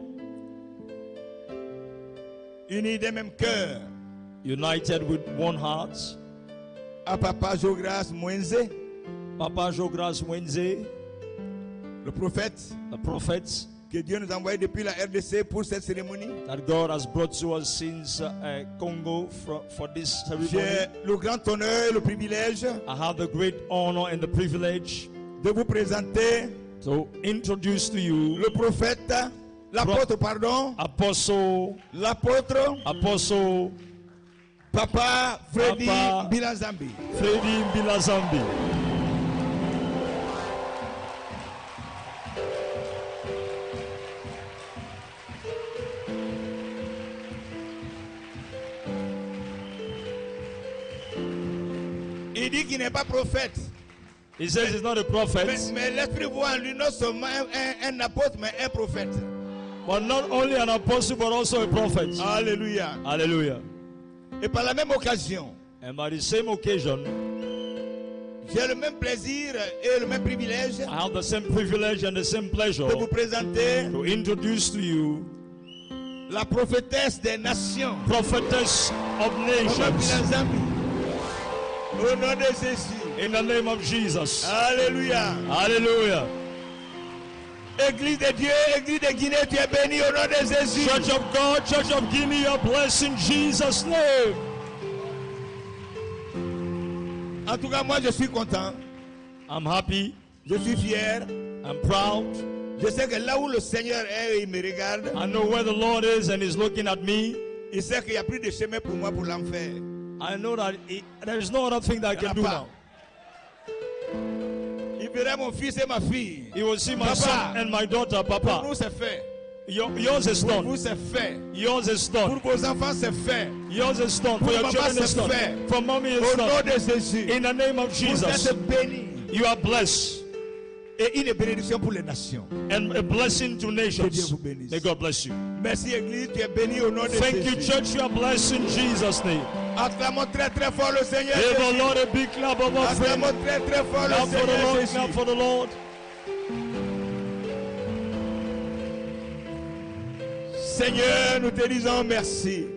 S3: unis d'un même cœur,
S2: united with one heart.
S3: à Papa Jogras Mwenze,
S2: Papa Jogras Wednesday,
S3: le prophète
S2: the prophets
S3: que Dieu nous a envoyé depuis la RDC pour cette cérémonie.
S2: that God has brought to us since Congo for this ceremony.
S3: J'ai le grand honneur et le privilège
S2: I have the great honor and the privilege
S3: de vous présenter
S2: to introduce to you
S3: le prophète, l'apôtre, pardon,
S2: Apostle
S3: Papa Freddy
S2: Papa
S3: Bilanzambi.
S2: Freddy Bilazambi.
S3: Il dit qu'il n'est pas prophète.
S2: He says he's not a prophet,
S3: Mais l'Esprit voit en lui non seulement un apôtre, mais un prophète.
S2: but not only an apostle, but also a prophet.
S3: Alléluia.
S2: Hallelujah.
S3: Et par la même occasion,
S2: And by the same occasion,
S3: j'ai le même plaisir et le même privilège
S2: I have the same privilege and the same pleasure
S3: de vous présenter
S2: to introduce to you
S3: la prophétesse des nations.
S2: prophetess of
S3: Papa
S2: nations
S3: Bilanzambi. Au nom de Jésus.
S2: in the name of Jesus.
S3: Alléluia.
S2: Hallelujah.
S3: Église de Dieu, Église de Guinée, tu es béni au nom de Jésus.
S2: Church of God, Church of Guinea, you are blessed in Jesus' name.
S3: En tout cas, moi je suis content.
S2: I'm happy.
S3: Je suis fier.
S2: I'm proud.
S3: Je sais que là où le Seigneur est, il me regarde.
S2: I know where the Lord is and He's looking at me.
S3: Il sait qu'il n'y a plus de chemin pour moi pour l'enfer.
S2: I know that there is no other thing that I can do now.
S3: Il verra mon fils et ma fille.
S2: He will see my
S3: Papa.
S2: son and my daughter,
S3: Pour
S2: Papa.
S3: nous c'est fait.
S2: Yours is
S3: Pour
S2: done.
S3: vous c'est fait.
S2: Yours is
S3: Pour
S2: done.
S3: vos enfants c'est fait.
S2: Yours is done. For
S3: Pour
S2: your
S3: Papa,
S2: children is
S3: c'est
S2: done.
S3: fait.
S2: For mommy
S3: Au
S2: is
S3: nom
S2: done.
S3: de Jésus.
S2: In the name of
S3: Vous
S2: Jesus,
S3: êtes bénis.
S2: you are blessed.
S3: Et une bénédiction pour les nations.
S2: And a blessing to
S3: Que Dieu
S2: nations.
S3: vous bénisse.
S2: May God bless you.
S3: Merci Église, tu es béni au nom de
S2: Thank you,
S3: Jésus.
S2: church. You are blessed in Jesus' name.
S3: Acclamons très très fort le Seigneur
S2: Give the
S3: Jésus.
S2: Lord a big clap of offering.
S3: Acclamons très très fort le
S2: Clap for the
S3: Seigneur
S2: Lord.
S3: Jésus.
S2: Clap for the Lord.
S3: Seigneur, nous te disons merci.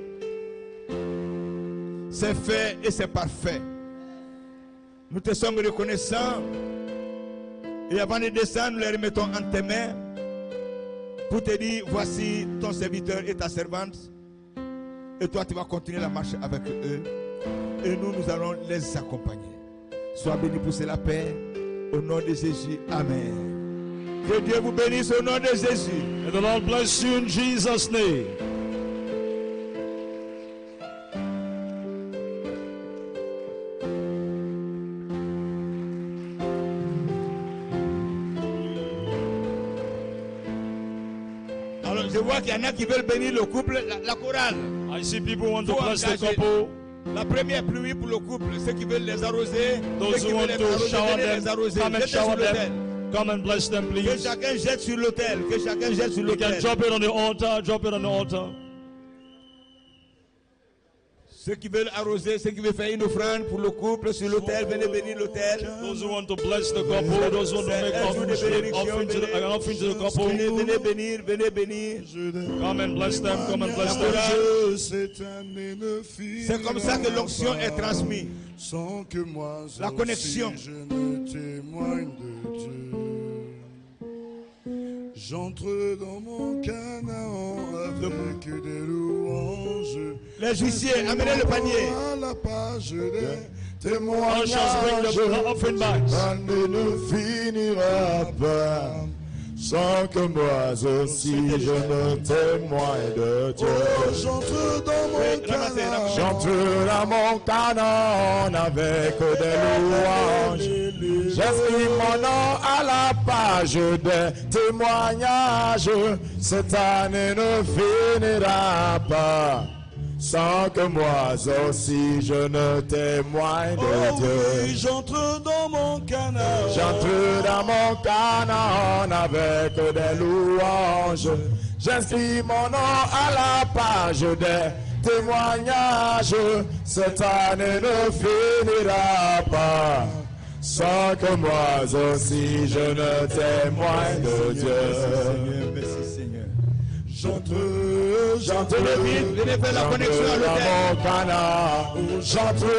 S3: C'est fait et c'est parfait. Nous te sommes reconnaissants. Et avant de descendre, nous les remettons en tes mains pour te dire, voici ton serviteur et ta servante. Et toi, tu vas continuer la marche avec eux. Et nous, nous allons les accompagner. Sois béni pour cela, Père. Au nom de Jésus. Amen. Que Dieu vous bénisse au nom de Jésus.
S2: May the Lord bless you in Jesus' name.
S3: Alors je vois qu'il y en a qui veulent bénir le couple, la chorale.
S2: I see people want to
S3: Faut
S2: bless the
S3: engager.
S2: couple.
S3: La première pluie pour le couple, ceux qui veulent les arroser,
S2: Those
S3: ceux qui
S2: who
S3: veulent
S2: want
S3: les
S2: to
S3: arroser,
S2: shower
S3: venez les
S2: them,
S3: arroser.
S2: come and
S3: Jetez sur
S2: shower
S3: l'autel.
S2: them. Come and bless them,
S3: Que
S2: please.
S3: chacun jette sur l'autel, que chacun jette sur
S2: You can
S3: l'autel.
S2: drop it on the altar. Drop it on the altar.
S3: Ceux qui veulent arroser, ceux qui veulent faire une offrande pour le couple sur l'autel, venez bénir l'autel.
S2: Those who want to bless the couple, those who want to make
S3: Un jour de bénédiction,
S2: offering to the couple,
S3: venez bénir, venez bénir.
S2: come and bless them. Come and bless them.
S3: C'est comme ça que l'onction est transmise.
S7: Sans que moi
S3: La
S7: aussi,
S3: connexion.
S7: je ne témoigne de Dieu. J'entre dans mon Canaan avec des louanges.
S3: Les huissiers, amenez le panier.
S7: À la page des
S2: Ushers, bring the
S7: témoignages.
S2: offering bags.
S7: L'année ne finira pas sans que moi aussi je ne témoigne de Dieu. J'entre dans mon Canaan. J'entre dans mon Canaan avec des louanges. J'inscris mon nom à la page des témoignages. Cette année ne finira pas sans que moi aussi je ne témoigne de Dieu.
S8: J'entre dans mon canard.
S7: J'entre dans mon Canaan avec des louanges. J'inscris mon nom à la page des témoignages. Cette année ne finira pas sans que moi aussi je ne témoigne de Dieu.
S3: Merci Seigneur.
S7: J'entre
S3: Venez faire la connexion à
S7: dans
S3: l'autel.
S7: mon Canaan. J'entre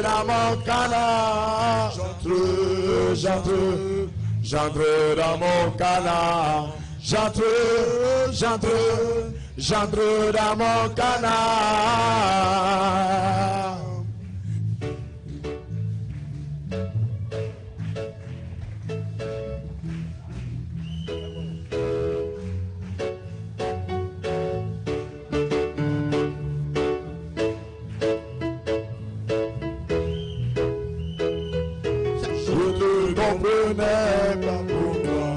S7: dans mon Canaan. J'entre dans mon Canaan. J'entre dans mon Canaan. Comprenais pas pourquoi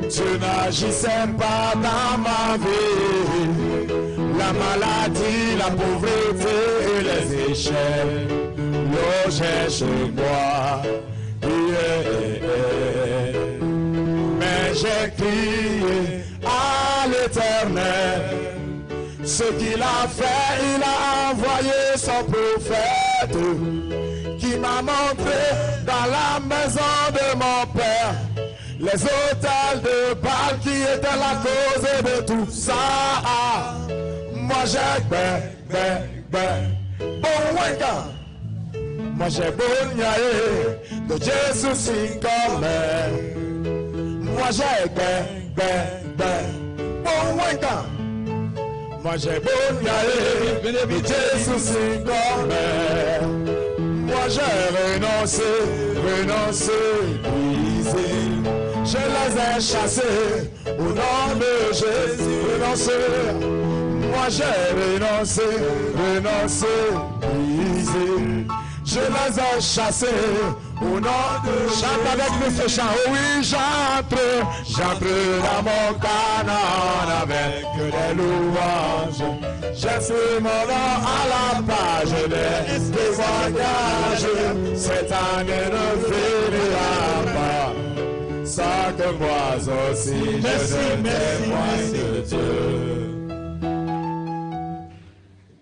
S7: Dieu n'agissait pas dans ma vie. La maladie, la pauvreté et les échecs logeaient chez moi. Mais j'ai crié à l'Éternel. Ce qu'il a fait, il a envoyé son prophète qui m'a montré dans la maison de mon père les autels de Baal qui étaient la cause de tout ça. Moi j'ai bon wanga. Moi j'ai bon yaé de Jésus si comme moi j'ai bon wanga. Moi j'ai bon yaé de Jésus si comme moi j'ai renoncé, brisé. Je les ai chassés au nom de Jésus. Renoncé. Moi j'ai renoncé, brisé. Je les ai chassés au nom de Jésus. Chante avec nous ce chant. Oh oui, j'entre dans mon Canaan avec des louanges. J'inscris mon nom à la page des témoignages. Cette année ne finira pas sans que moi aussi je ne témoigne de Dieu.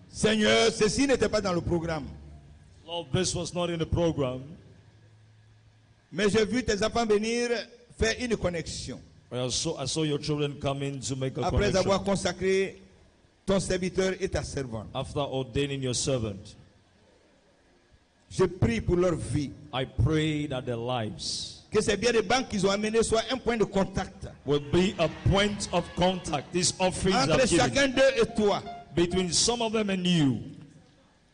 S3: Seigneur, ceci n'était pas dans le programme.
S2: Lord, this was not in the program.
S3: Mais j'ai vu tes enfants venir faire une connexion.
S2: I saw your children come in to make a
S3: Après
S2: connection.
S3: avoir consacré ton serviteur et ta servante.
S2: After ordaining your servant,
S3: Je prie pour leur vie.
S2: I pray that their lives
S3: Que ces biens de banque qu'ils ont amenés soient un point de contact
S2: will be a point of contact. These offerings
S3: entre
S2: are given
S3: chacun d'eux et toi.
S2: between some of them and you.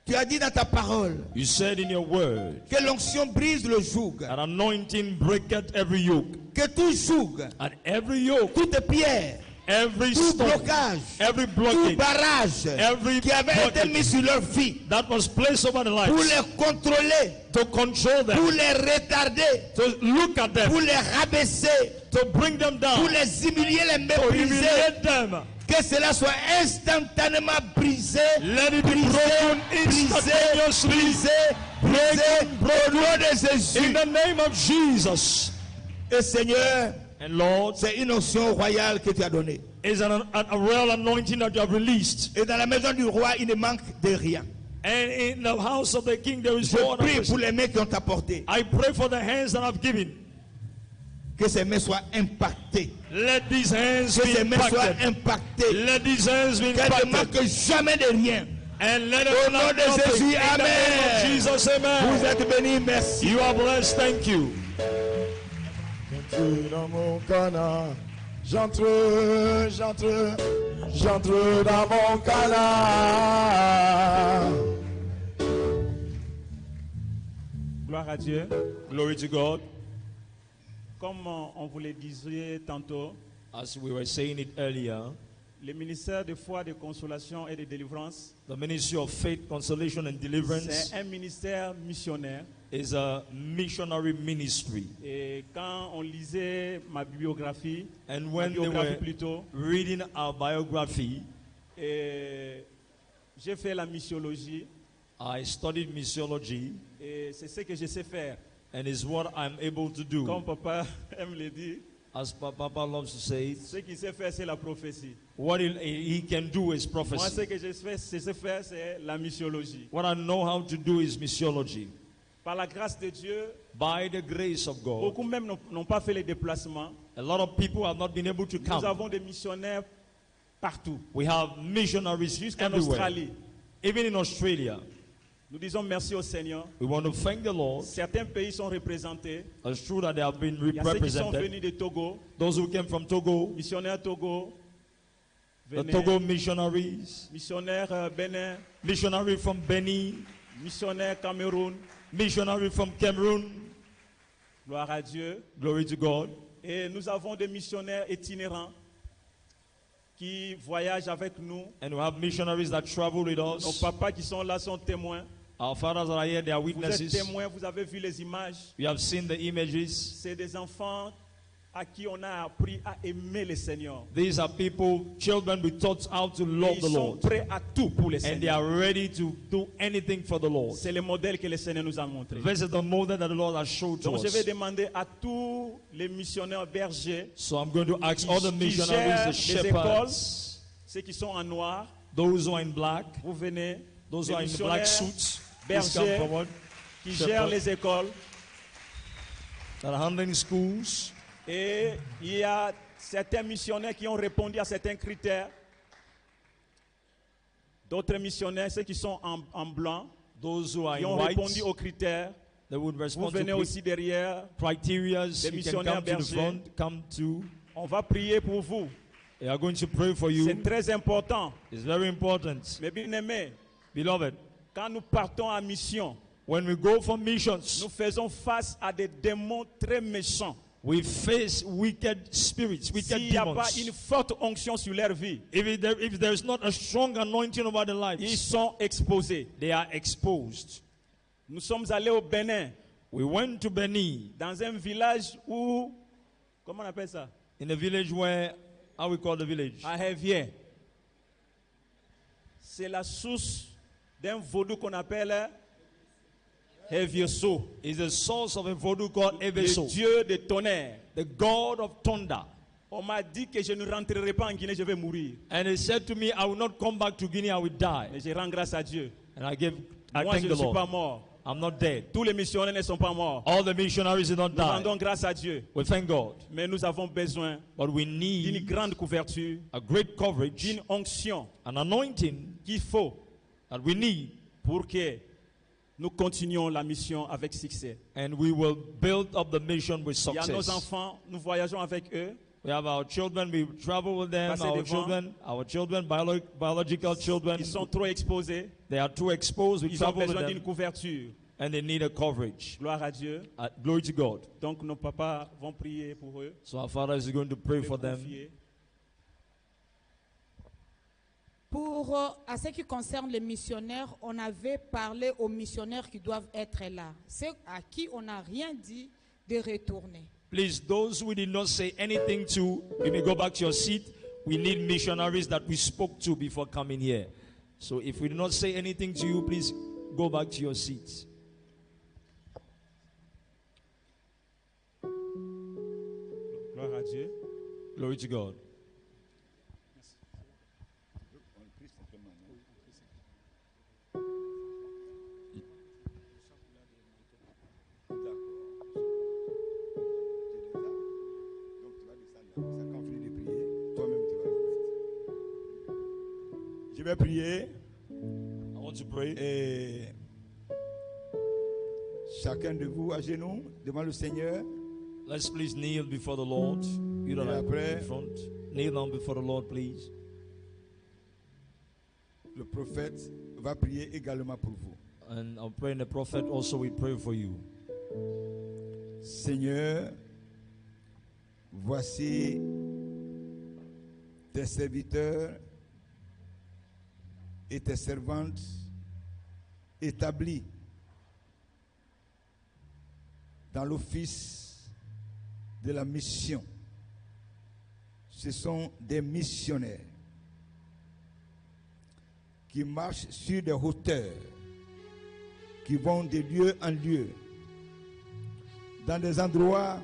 S3: Tu as dit dans ta parole
S2: You said in your word
S3: que l'onction brise le joug.
S2: that anointing breaketh every yoke.
S3: Que tout joug,
S2: And every yoke,
S3: toute pierre,
S2: every
S3: tout
S2: stone,
S3: blocage,
S2: every
S3: tout
S2: blockage
S3: barrage
S2: every
S3: qui avait été
S2: blockage
S3: mis sur leur vie
S2: that was placed over the
S3: pour
S2: lives
S3: les contrôler,
S2: to control them,
S3: pour les retarder,
S2: to look at them,
S3: pour les rabaisser,
S2: to bring them
S3: pour
S2: down,
S3: les humilier, les
S2: to
S3: mépriser.
S2: humiliate them.
S3: Que cela soit instantanément brisé,
S2: Let it be
S3: brisé,
S2: broken
S3: brisé,
S2: instantaneously.
S3: brisé, brisé, au nom de Jésus.
S2: In the name of Jesus.
S3: Et Seigneur,
S2: And Lord,
S3: c'est une onction royale que tu as donnée.
S2: is a real anointing that you have released.
S3: Et dans la maison du roi, il ne manque de rien.
S2: And in the house of the king there is
S3: Je
S2: no
S3: prie
S2: other
S3: pour
S2: person.
S3: les mains qui ont apporté,
S2: I pray for the hands that I've given.
S3: que ces mains soient impactées.
S2: Let these hands
S3: Que
S2: be
S3: ces mains soient
S2: impacted.
S3: impactées.
S2: Let these hands be
S3: Qu'elles ne
S2: impacted.
S3: manquent jamais de rien.
S2: And let
S3: Au
S2: it
S3: nom
S2: not
S3: de
S2: nothing.
S3: Jésus,
S2: In the name of
S3: amen.
S2: Jesus,
S3: Vous
S2: amen.
S3: êtes bénis, merci.
S2: You are blessed. Thank you.
S7: J'entre dans mon canard. J'entre dans mon canard.
S1: Gloire à Dieu.
S2: Glory to God.
S1: Comme on vous le disait tantôt,
S2: As we were saying it earlier,
S1: le ministère de foi, de consolation et de délivrance,
S2: the ministry of faith, consolation, and deliverance
S1: c'est un ministère missionnaire.
S2: is a missionary ministry.
S1: Et quand on lisait ma biographie,
S2: And
S1: ma
S2: when they
S1: biographie
S2: were
S1: plutôt,
S2: reading our biography,
S1: et j'ai fait la missiologie
S2: I studied missiology,
S1: et c'est ce que je sais faire.
S2: and is what I'm able to do.
S1: Comme papa aime le dire,
S2: As Papa loves to say,
S1: ce qu'il sait faire, c'est la prophétie.
S2: what he can do is
S1: Moi, ce
S2: prophecy.
S1: que je sais faire, c'est la missiologie.
S2: What I know how to do is missiology.
S1: Par la grâce de Dieu,
S2: By the grace of God,
S1: beaucoup même n'ont pas fait les déplacements.
S2: a lot of people have not been able to
S1: Nous
S2: come.
S1: avons des missionnaires partout,
S2: We have missionaries
S1: jusqu'en
S2: everywhere,
S1: Australie.
S2: even in Australia.
S1: Nous disons merci au Seigneur.
S2: We want to thank the Lord.
S1: Certains pays sont représentés.
S2: It's true that they have been
S1: Il y a ceux qui sont
S2: represented.
S1: venus de Togo,
S2: Those who came from Togo,
S1: missionnaires Togo,
S2: the
S1: Bénin,
S2: Togo missionaries,
S1: missionnaires Bénin,
S2: missionary from Benin,
S1: missionnaires Cameroun.
S2: missionary from Cameroon.
S1: Gloire à Dieu.
S2: Glory to God.
S1: Et nous avons des missionnaires itinérants qui voyagent avec nous.
S2: And we have missionaries that travel with
S1: Nos
S2: us.
S1: papas qui sont là sont témoins.
S2: Our fathers are here, they are
S1: Vous êtes
S2: witnesses.
S1: témoins, vous avez vu les images.
S2: We have seen the images.
S1: C'est des enfants à qui on a appris à aimer le Seigneur.
S2: These are people, children, we taught how to
S1: Et
S2: love
S1: ils
S2: the
S1: sont
S2: Lord.
S1: prêts à tout pour le
S2: And they
S1: Seigneur.
S2: are ready to do anything for the Lord.
S1: C'est le modèle que le Seigneur nous a montré.
S2: This is the model that the Lord has showed to
S1: Donc je vais
S2: us.
S1: demander à tous les missionnaires bergers,
S2: So I'm going to ask all the
S1: qui
S2: missionaries,
S1: gèrent
S2: the
S1: les écoles,
S2: shepherds,
S1: ceux qui sont en noir,
S2: those who are in black,
S1: vous venez,
S2: those
S1: les
S2: who are in black
S1: missionnaires
S2: suits, please come
S1: bergers
S2: forward,
S1: qui
S2: Shepherd.
S1: gèrent les écoles.
S2: that are handling schools.
S1: Et il y a certains missionnaires qui ont répondu à certains critères. D'autres missionnaires, ceux qui sont en blanc,
S2: Those who are
S1: qui
S2: in
S1: ont
S2: white,
S1: répondu aux critères.
S2: they would
S1: Vous
S2: respond
S1: venez
S2: to
S1: aussi derrière.
S2: criteria.
S1: Des
S2: You can
S1: missionnaires
S2: come to the
S1: bergers.
S2: front, come to.
S1: On va prier pour vous.
S2: They are going to pray for
S1: C'est
S2: you.
S1: très important.
S2: It's very important.
S1: Mais bien aimé,
S2: Beloved,
S1: quand nous partons en mission,
S2: when we go for missions,
S1: nous faisons face à des démons très méchants.
S2: we face wicked spirits, wicked
S1: S'il n'y a pas
S2: demons.
S1: une forte onction sur leur vie,
S2: If there is not a strong anointing over their
S1: ils
S2: lives,
S1: sont exposés.
S2: they are exposed.
S1: Nous sommes allés au Bénin,
S2: We went to Benin,
S1: dans un village où, comment on appelle ça?
S2: in a village where, how we call the village?
S1: À Hevier. C'est la source d'un vaudou qu'on appelle Hevieso,
S2: Is the source of a voodoo called
S1: le
S2: Eveso,
S1: dieu de tonnerre.
S2: the god of thunder.
S1: On m'a dit que je ne rentrerai pas en Guinée, je vais mourir.
S2: And he said to me, I will not come back to Guinea, I will die.
S1: Mais je rends grâce à Dieu.
S2: And I
S1: Moi,
S2: thank
S1: je
S2: the
S1: ne suis pas
S2: Lord.
S1: mort.
S2: I'm not dead.
S1: Tous les missionnaires ne sont pas morts.
S2: All the missionaries did not
S1: Nous
S2: die.
S1: rendons grâce à Dieu.
S2: We thank God.
S1: Mais nous avons besoin
S2: But we
S1: d'une
S2: need
S1: grande couverture,
S2: a great coverage,
S1: d'une onction
S2: an anointing
S1: qu'il faut
S2: that we need,
S1: pour que nous continuions la mission avec succès.
S2: and we will build up the mission with
S1: Il y a nos
S2: success.
S1: enfants, nous voyageons avec eux.
S2: We have our children, we travel with them,
S1: Passez devant.
S2: our children, biological children.
S1: Ils sont trop exposés.
S2: They are too exposed, we
S1: Ils ont
S2: travel with
S1: besoin d'une
S2: them,
S1: couverture.
S2: and they need a coverage.
S1: Gloire à Dieu.
S2: Glory to God.
S1: Donc nos papas vont prier pour eux.
S2: So our Father is going to pray
S1: les
S2: for them.
S1: confier.
S4: Pour à ce qui concerne les missionnaires, on avait parlé aux missionnaires qui doivent être là. Ceux à qui on n'a rien dit de retourner.
S2: Please, those we did not say anything to, you may go back to your seat. We need missionaries that we spoke to before coming here. So if we did not say anything to you, please go back to your seats.
S1: Gloire à Dieu.
S2: Glory to God.
S3: Je vais prier
S2: I want to pray.
S3: et chacun de vous à genoux devant le Seigneur.
S2: Let's please kneel before the Lord. You don't
S3: Et
S2: have to be
S3: après-
S2: in front. Kneel down before the Lord, please.
S3: Le prophète va prier également pour vous.
S2: And I'm praying the prophet also will pray for you.
S3: Seigneur, voici tes serviteurs et tes servantes établis dans l'office de la mission. Ce sont des missionnaires qui marchent sur des hauteurs, qui vont de lieu en lieu, dans des endroits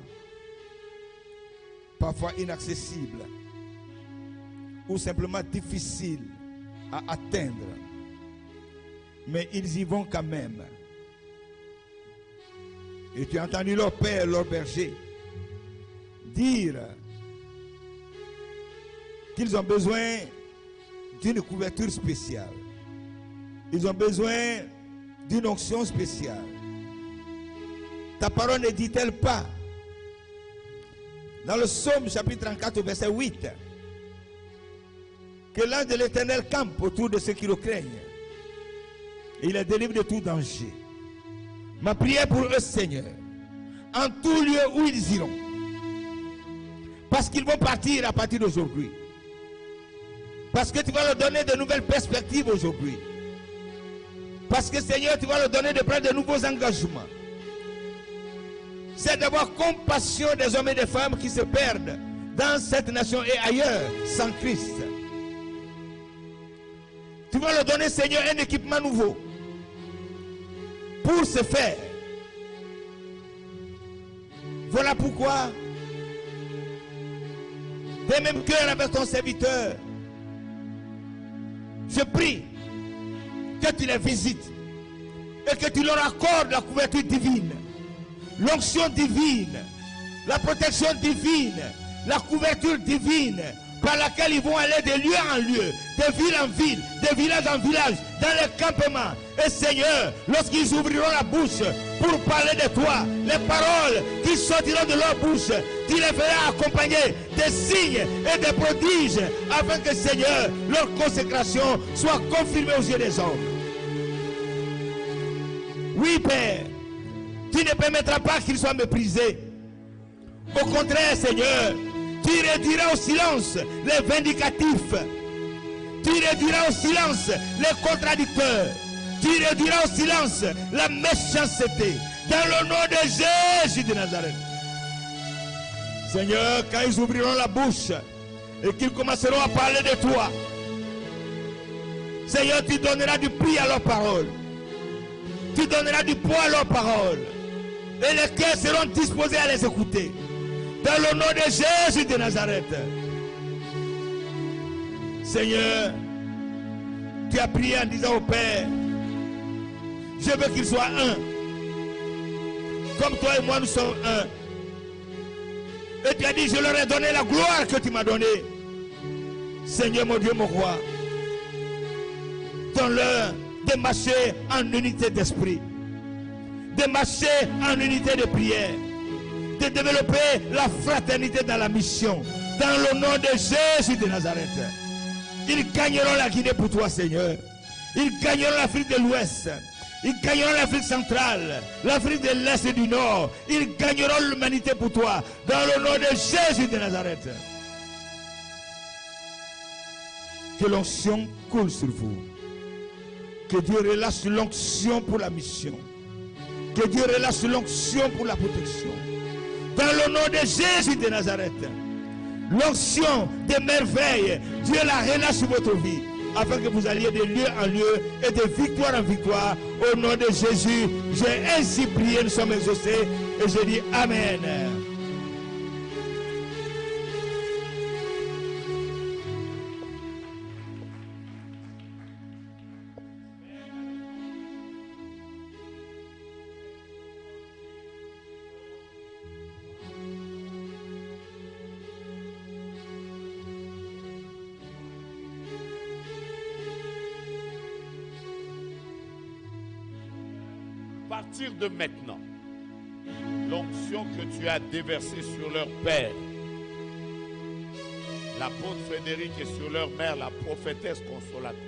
S3: parfois inaccessibles ou simplement difficiles à atteindre. Mais ils y vont quand même. Et tu as entendu leur père, leur berger, dire qu'ils ont besoin d'une couverture spéciale. Ils ont besoin d'une onction spéciale. Ta parole ne dit-elle pas dans le psaume chapitre 34 au verset 8 que l'ange de l'Éternel campe autour de ceux qui le craignent et il les délivre de tout danger. Ma prière pour eux, Seigneur, en tout lieu où ils iront, parce qu'ils vont partir à partir d'aujourd'hui, parce que tu vas leur donner de nouvelles perspectives aujourd'hui, parce que Seigneur, tu vas leur donner de prendre de nouveaux engagements. C'est d'avoir compassion des hommes et des femmes qui se perdent dans cette nation et ailleurs sans Christ. Tu vas leur donner, Seigneur, un équipement nouveau pour ce faire. Voilà pourquoi, des mêmes cœurs avec ton serviteur, je prie que tu les visites et que tu leur accordes la couverture divine, l'onction divine, la protection divine, la couverture divine par laquelle ils vont aller de lieu en lieu, de ville en ville, de village en village, dans les campements. Et Seigneur, lorsqu'ils ouvriront la bouche pour parler de toi, les paroles qui sortiront de leur bouche, tu les feras accompagner des signes et des prodiges, afin que Seigneur, leur consécration soit confirmée aux yeux des hommes. Oui, Père, tu ne permettras pas qu'ils soient méprisés. Au contraire, Seigneur, tu réduiras au silence les vindicatifs. Tu réduiras au silence les contradicteurs. Tu réduiras au silence la méchanceté. Dans le nom de Jésus de Nazareth. Seigneur, quand ils ouvriront la bouche et qu'ils commenceront à parler de toi, Seigneur, tu donneras du prix à leurs paroles. Tu donneras du poids à leurs paroles. Et les cœurs seront disposés à les écouter. Dans le nom de Jésus de Nazareth. Seigneur, tu as prié en disant au Père, je veux qu'ils soient un. Comme toi et moi nous sommes un. Et tu as dit, je leur ai donné la gloire que tu m'as donnée. Seigneur mon Dieu, mon roi, donne-leur de marcher en unité d'esprit, de marcher en unité de prière, de développer la fraternité dans la mission, dans le nom de Jésus de Nazareth. Ils gagneront la Guinée pour toi, Seigneur. Ils gagneront l'Afrique de l'Ouest. Ils gagneront l'Afrique centrale, l'Afrique de l'Est et du Nord. Ils gagneront l'humanité pour toi, dans le nom de Jésus de Nazareth. Que l'onction coule sur vous. Que Dieu relâche l'onction pour la mission. Que Dieu relâche l'onction pour la protection. Dans le nom de Jésus de Nazareth. L'onction des merveilles, Dieu la relâche sur votre vie. Afin que vous alliez de lieu en lieu et de victoire en victoire. Au nom de Jésus, j'ai ainsi prié, nous sommes exaucés. Et je dis Amen.
S6: À partir de maintenant, l'onction que tu as déversée sur leur père, l'apôtre Frédéric, et sur leur mère, la prophétesse consolatrice,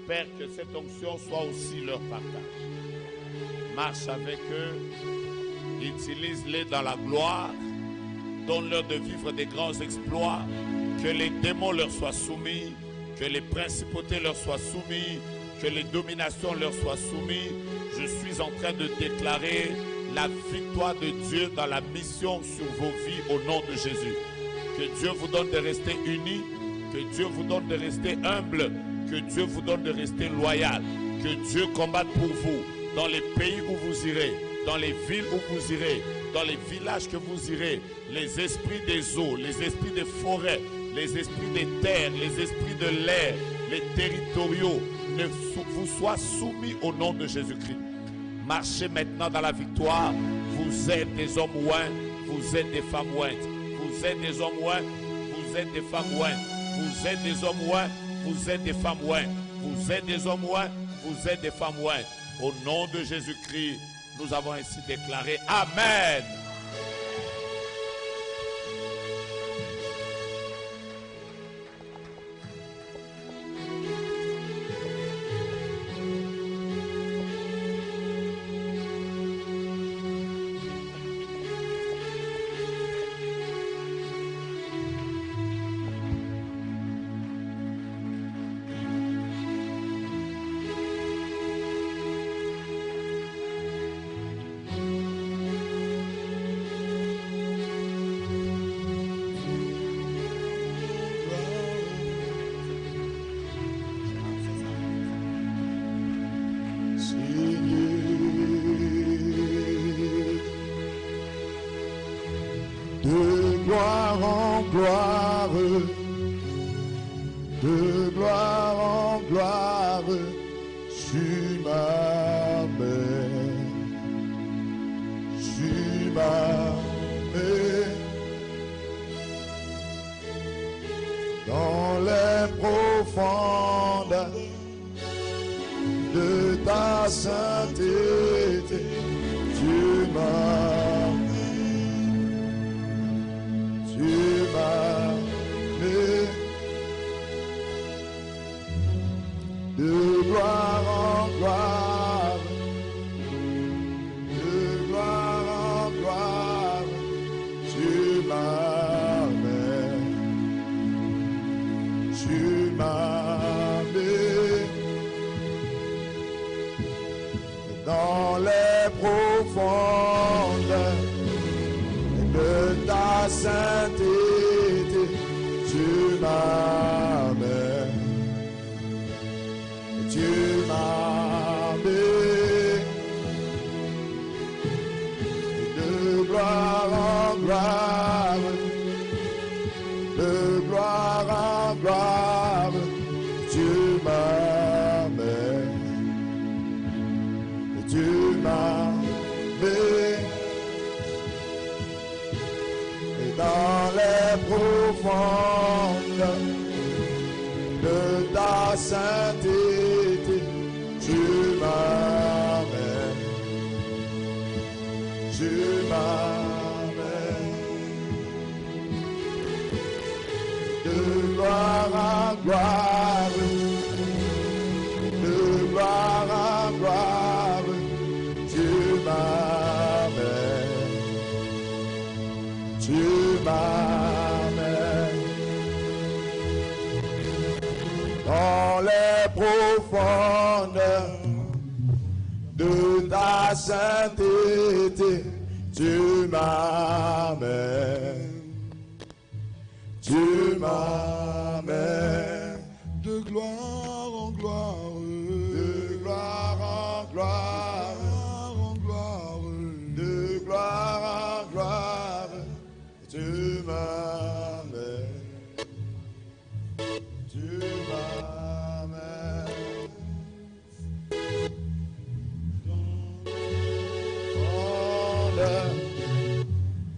S6: Père, que cette onction soit aussi leur partage. Marche avec eux, utilise-les dans la gloire, donne-leur de vivre des grands exploits, que les démons leur soient soumis, que les principautés leur soient soumis, que les dominations leur soient soumises. Je suis en train de déclarer la victoire de Dieu dans la mission sur vos vies au nom de Jésus. Que Dieu vous donne de rester unis, que Dieu vous donne de rester humble, que Dieu vous donne de rester loyal, que Dieu combatte pour vous dans les pays où vous irez, dans les villes où vous irez, dans les villages que vous irez, les esprits des eaux, les esprits des forêts, les esprits des terres, les esprits de l'air, les territoriaux, ne vous soient soumis au nom de Jésus-Christ. Marchez maintenant dans la victoire. Vous êtes des hommes oints, vous êtes des femmes ointes. Vous êtes des hommes oints, vous êtes des femmes ointes. Vous êtes des hommes oints, vous êtes des femmes ointes. Vous êtes des hommes oints, vous êtes des femmes ointes. Au nom de Jésus-Christ, nous avons ainsi déclaré Amen.
S7: De gloire en gloire, tu m'amènes, dans les profondes de ta sainteté, tu m'amènes, de gloire en gloire, de gloire en gloire, tu m'amènes, dans les profondes de ta sainteté, tu m'amènes. Tu m'amènes de gloire en gloire, de gloire en gloire, tu m'amènes, dans les profondes de ta sainteté. Tu m'amènes, gloire en gloire, de gloire en gloire, tu m'amènes, tu m'amènes dans les profondeurs de ta sainteté, tu m'amènes, tu m'amènes
S8: De gloire en gloire,
S7: de gloire en gloire, de gloire en gloire, tu m'amènes, tu m'amènes.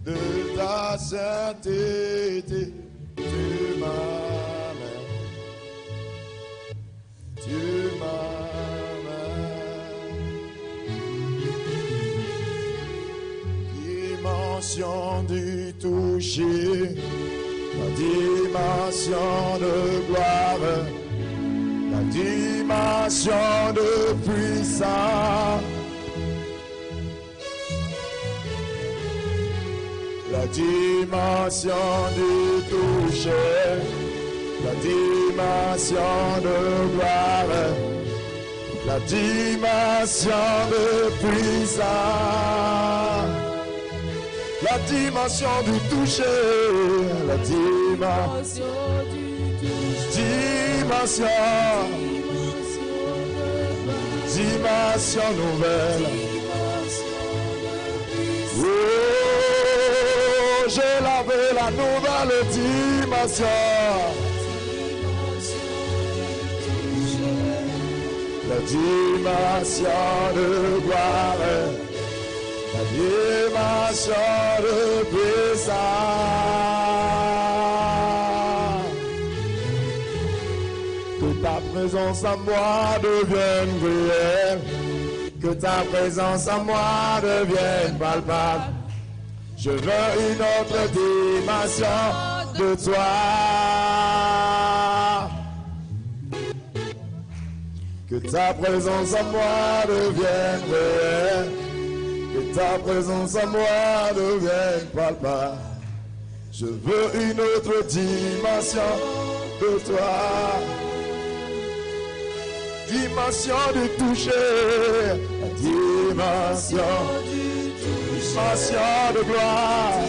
S7: De ta sainteté, tu m'amènes, tu m'amènes. Dimension du toucher, la dimension de gloire, la dimension de puissance. La dimension du toucher, la dimension de gloire, la dimension de puissance, la dimension du toucher, la dimension du toucher, dimension nouvelle. Oh, j'ai lavé la nouvelle dimension. La dimension de gloire, la dimension de puissance. Que ta présence en moi devienne réelle, que ta présence en moi devienne palpable. Je veux une autre dimension de toi. Que ta présence en moi devienne réelle. Que ta présence en moi devienne palpable. Je veux une autre dimension de toi. Dimension du toucher. La dimension de gloire,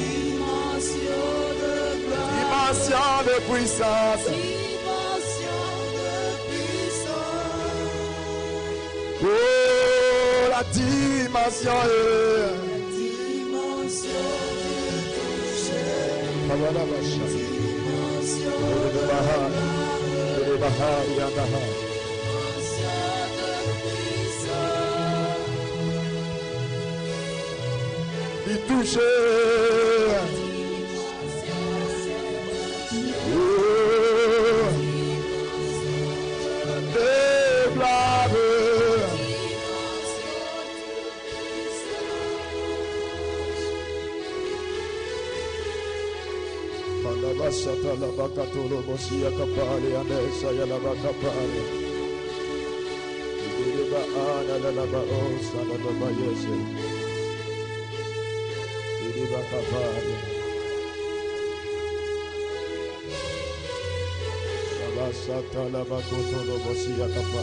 S7: dimension de puissance, oh la dimension du toucher, oh, de gloire, Pandavasata la bakatolo bosia kapali anesa ya la bakapali, Iba ana la la baosa la bayese. Sabasata la bakoto lo bosia kapa.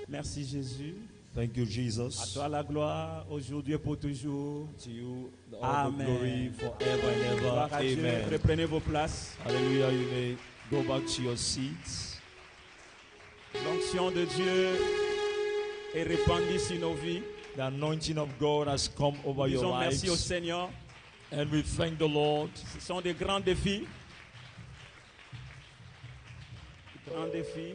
S1: Merci Jésus.
S2: Thank you, Jesus.
S1: À toi la gloire, aujourd'hui et pour toujours.
S2: To you, all
S1: Amen.
S2: the glory forever and ever.
S1: Gloire à Dieu.
S2: Amen.
S1: Reprenez vos places.
S2: Hallelujah. You may go back to your seats.
S1: L'onction de Dieu est répandue sur nos vies.
S2: The anointing of God has come over your
S1: Disons merci au
S2: lives.
S1: Seigneur.
S2: And we thank the Lord.
S1: Ce sont des grands défis. Grands défis.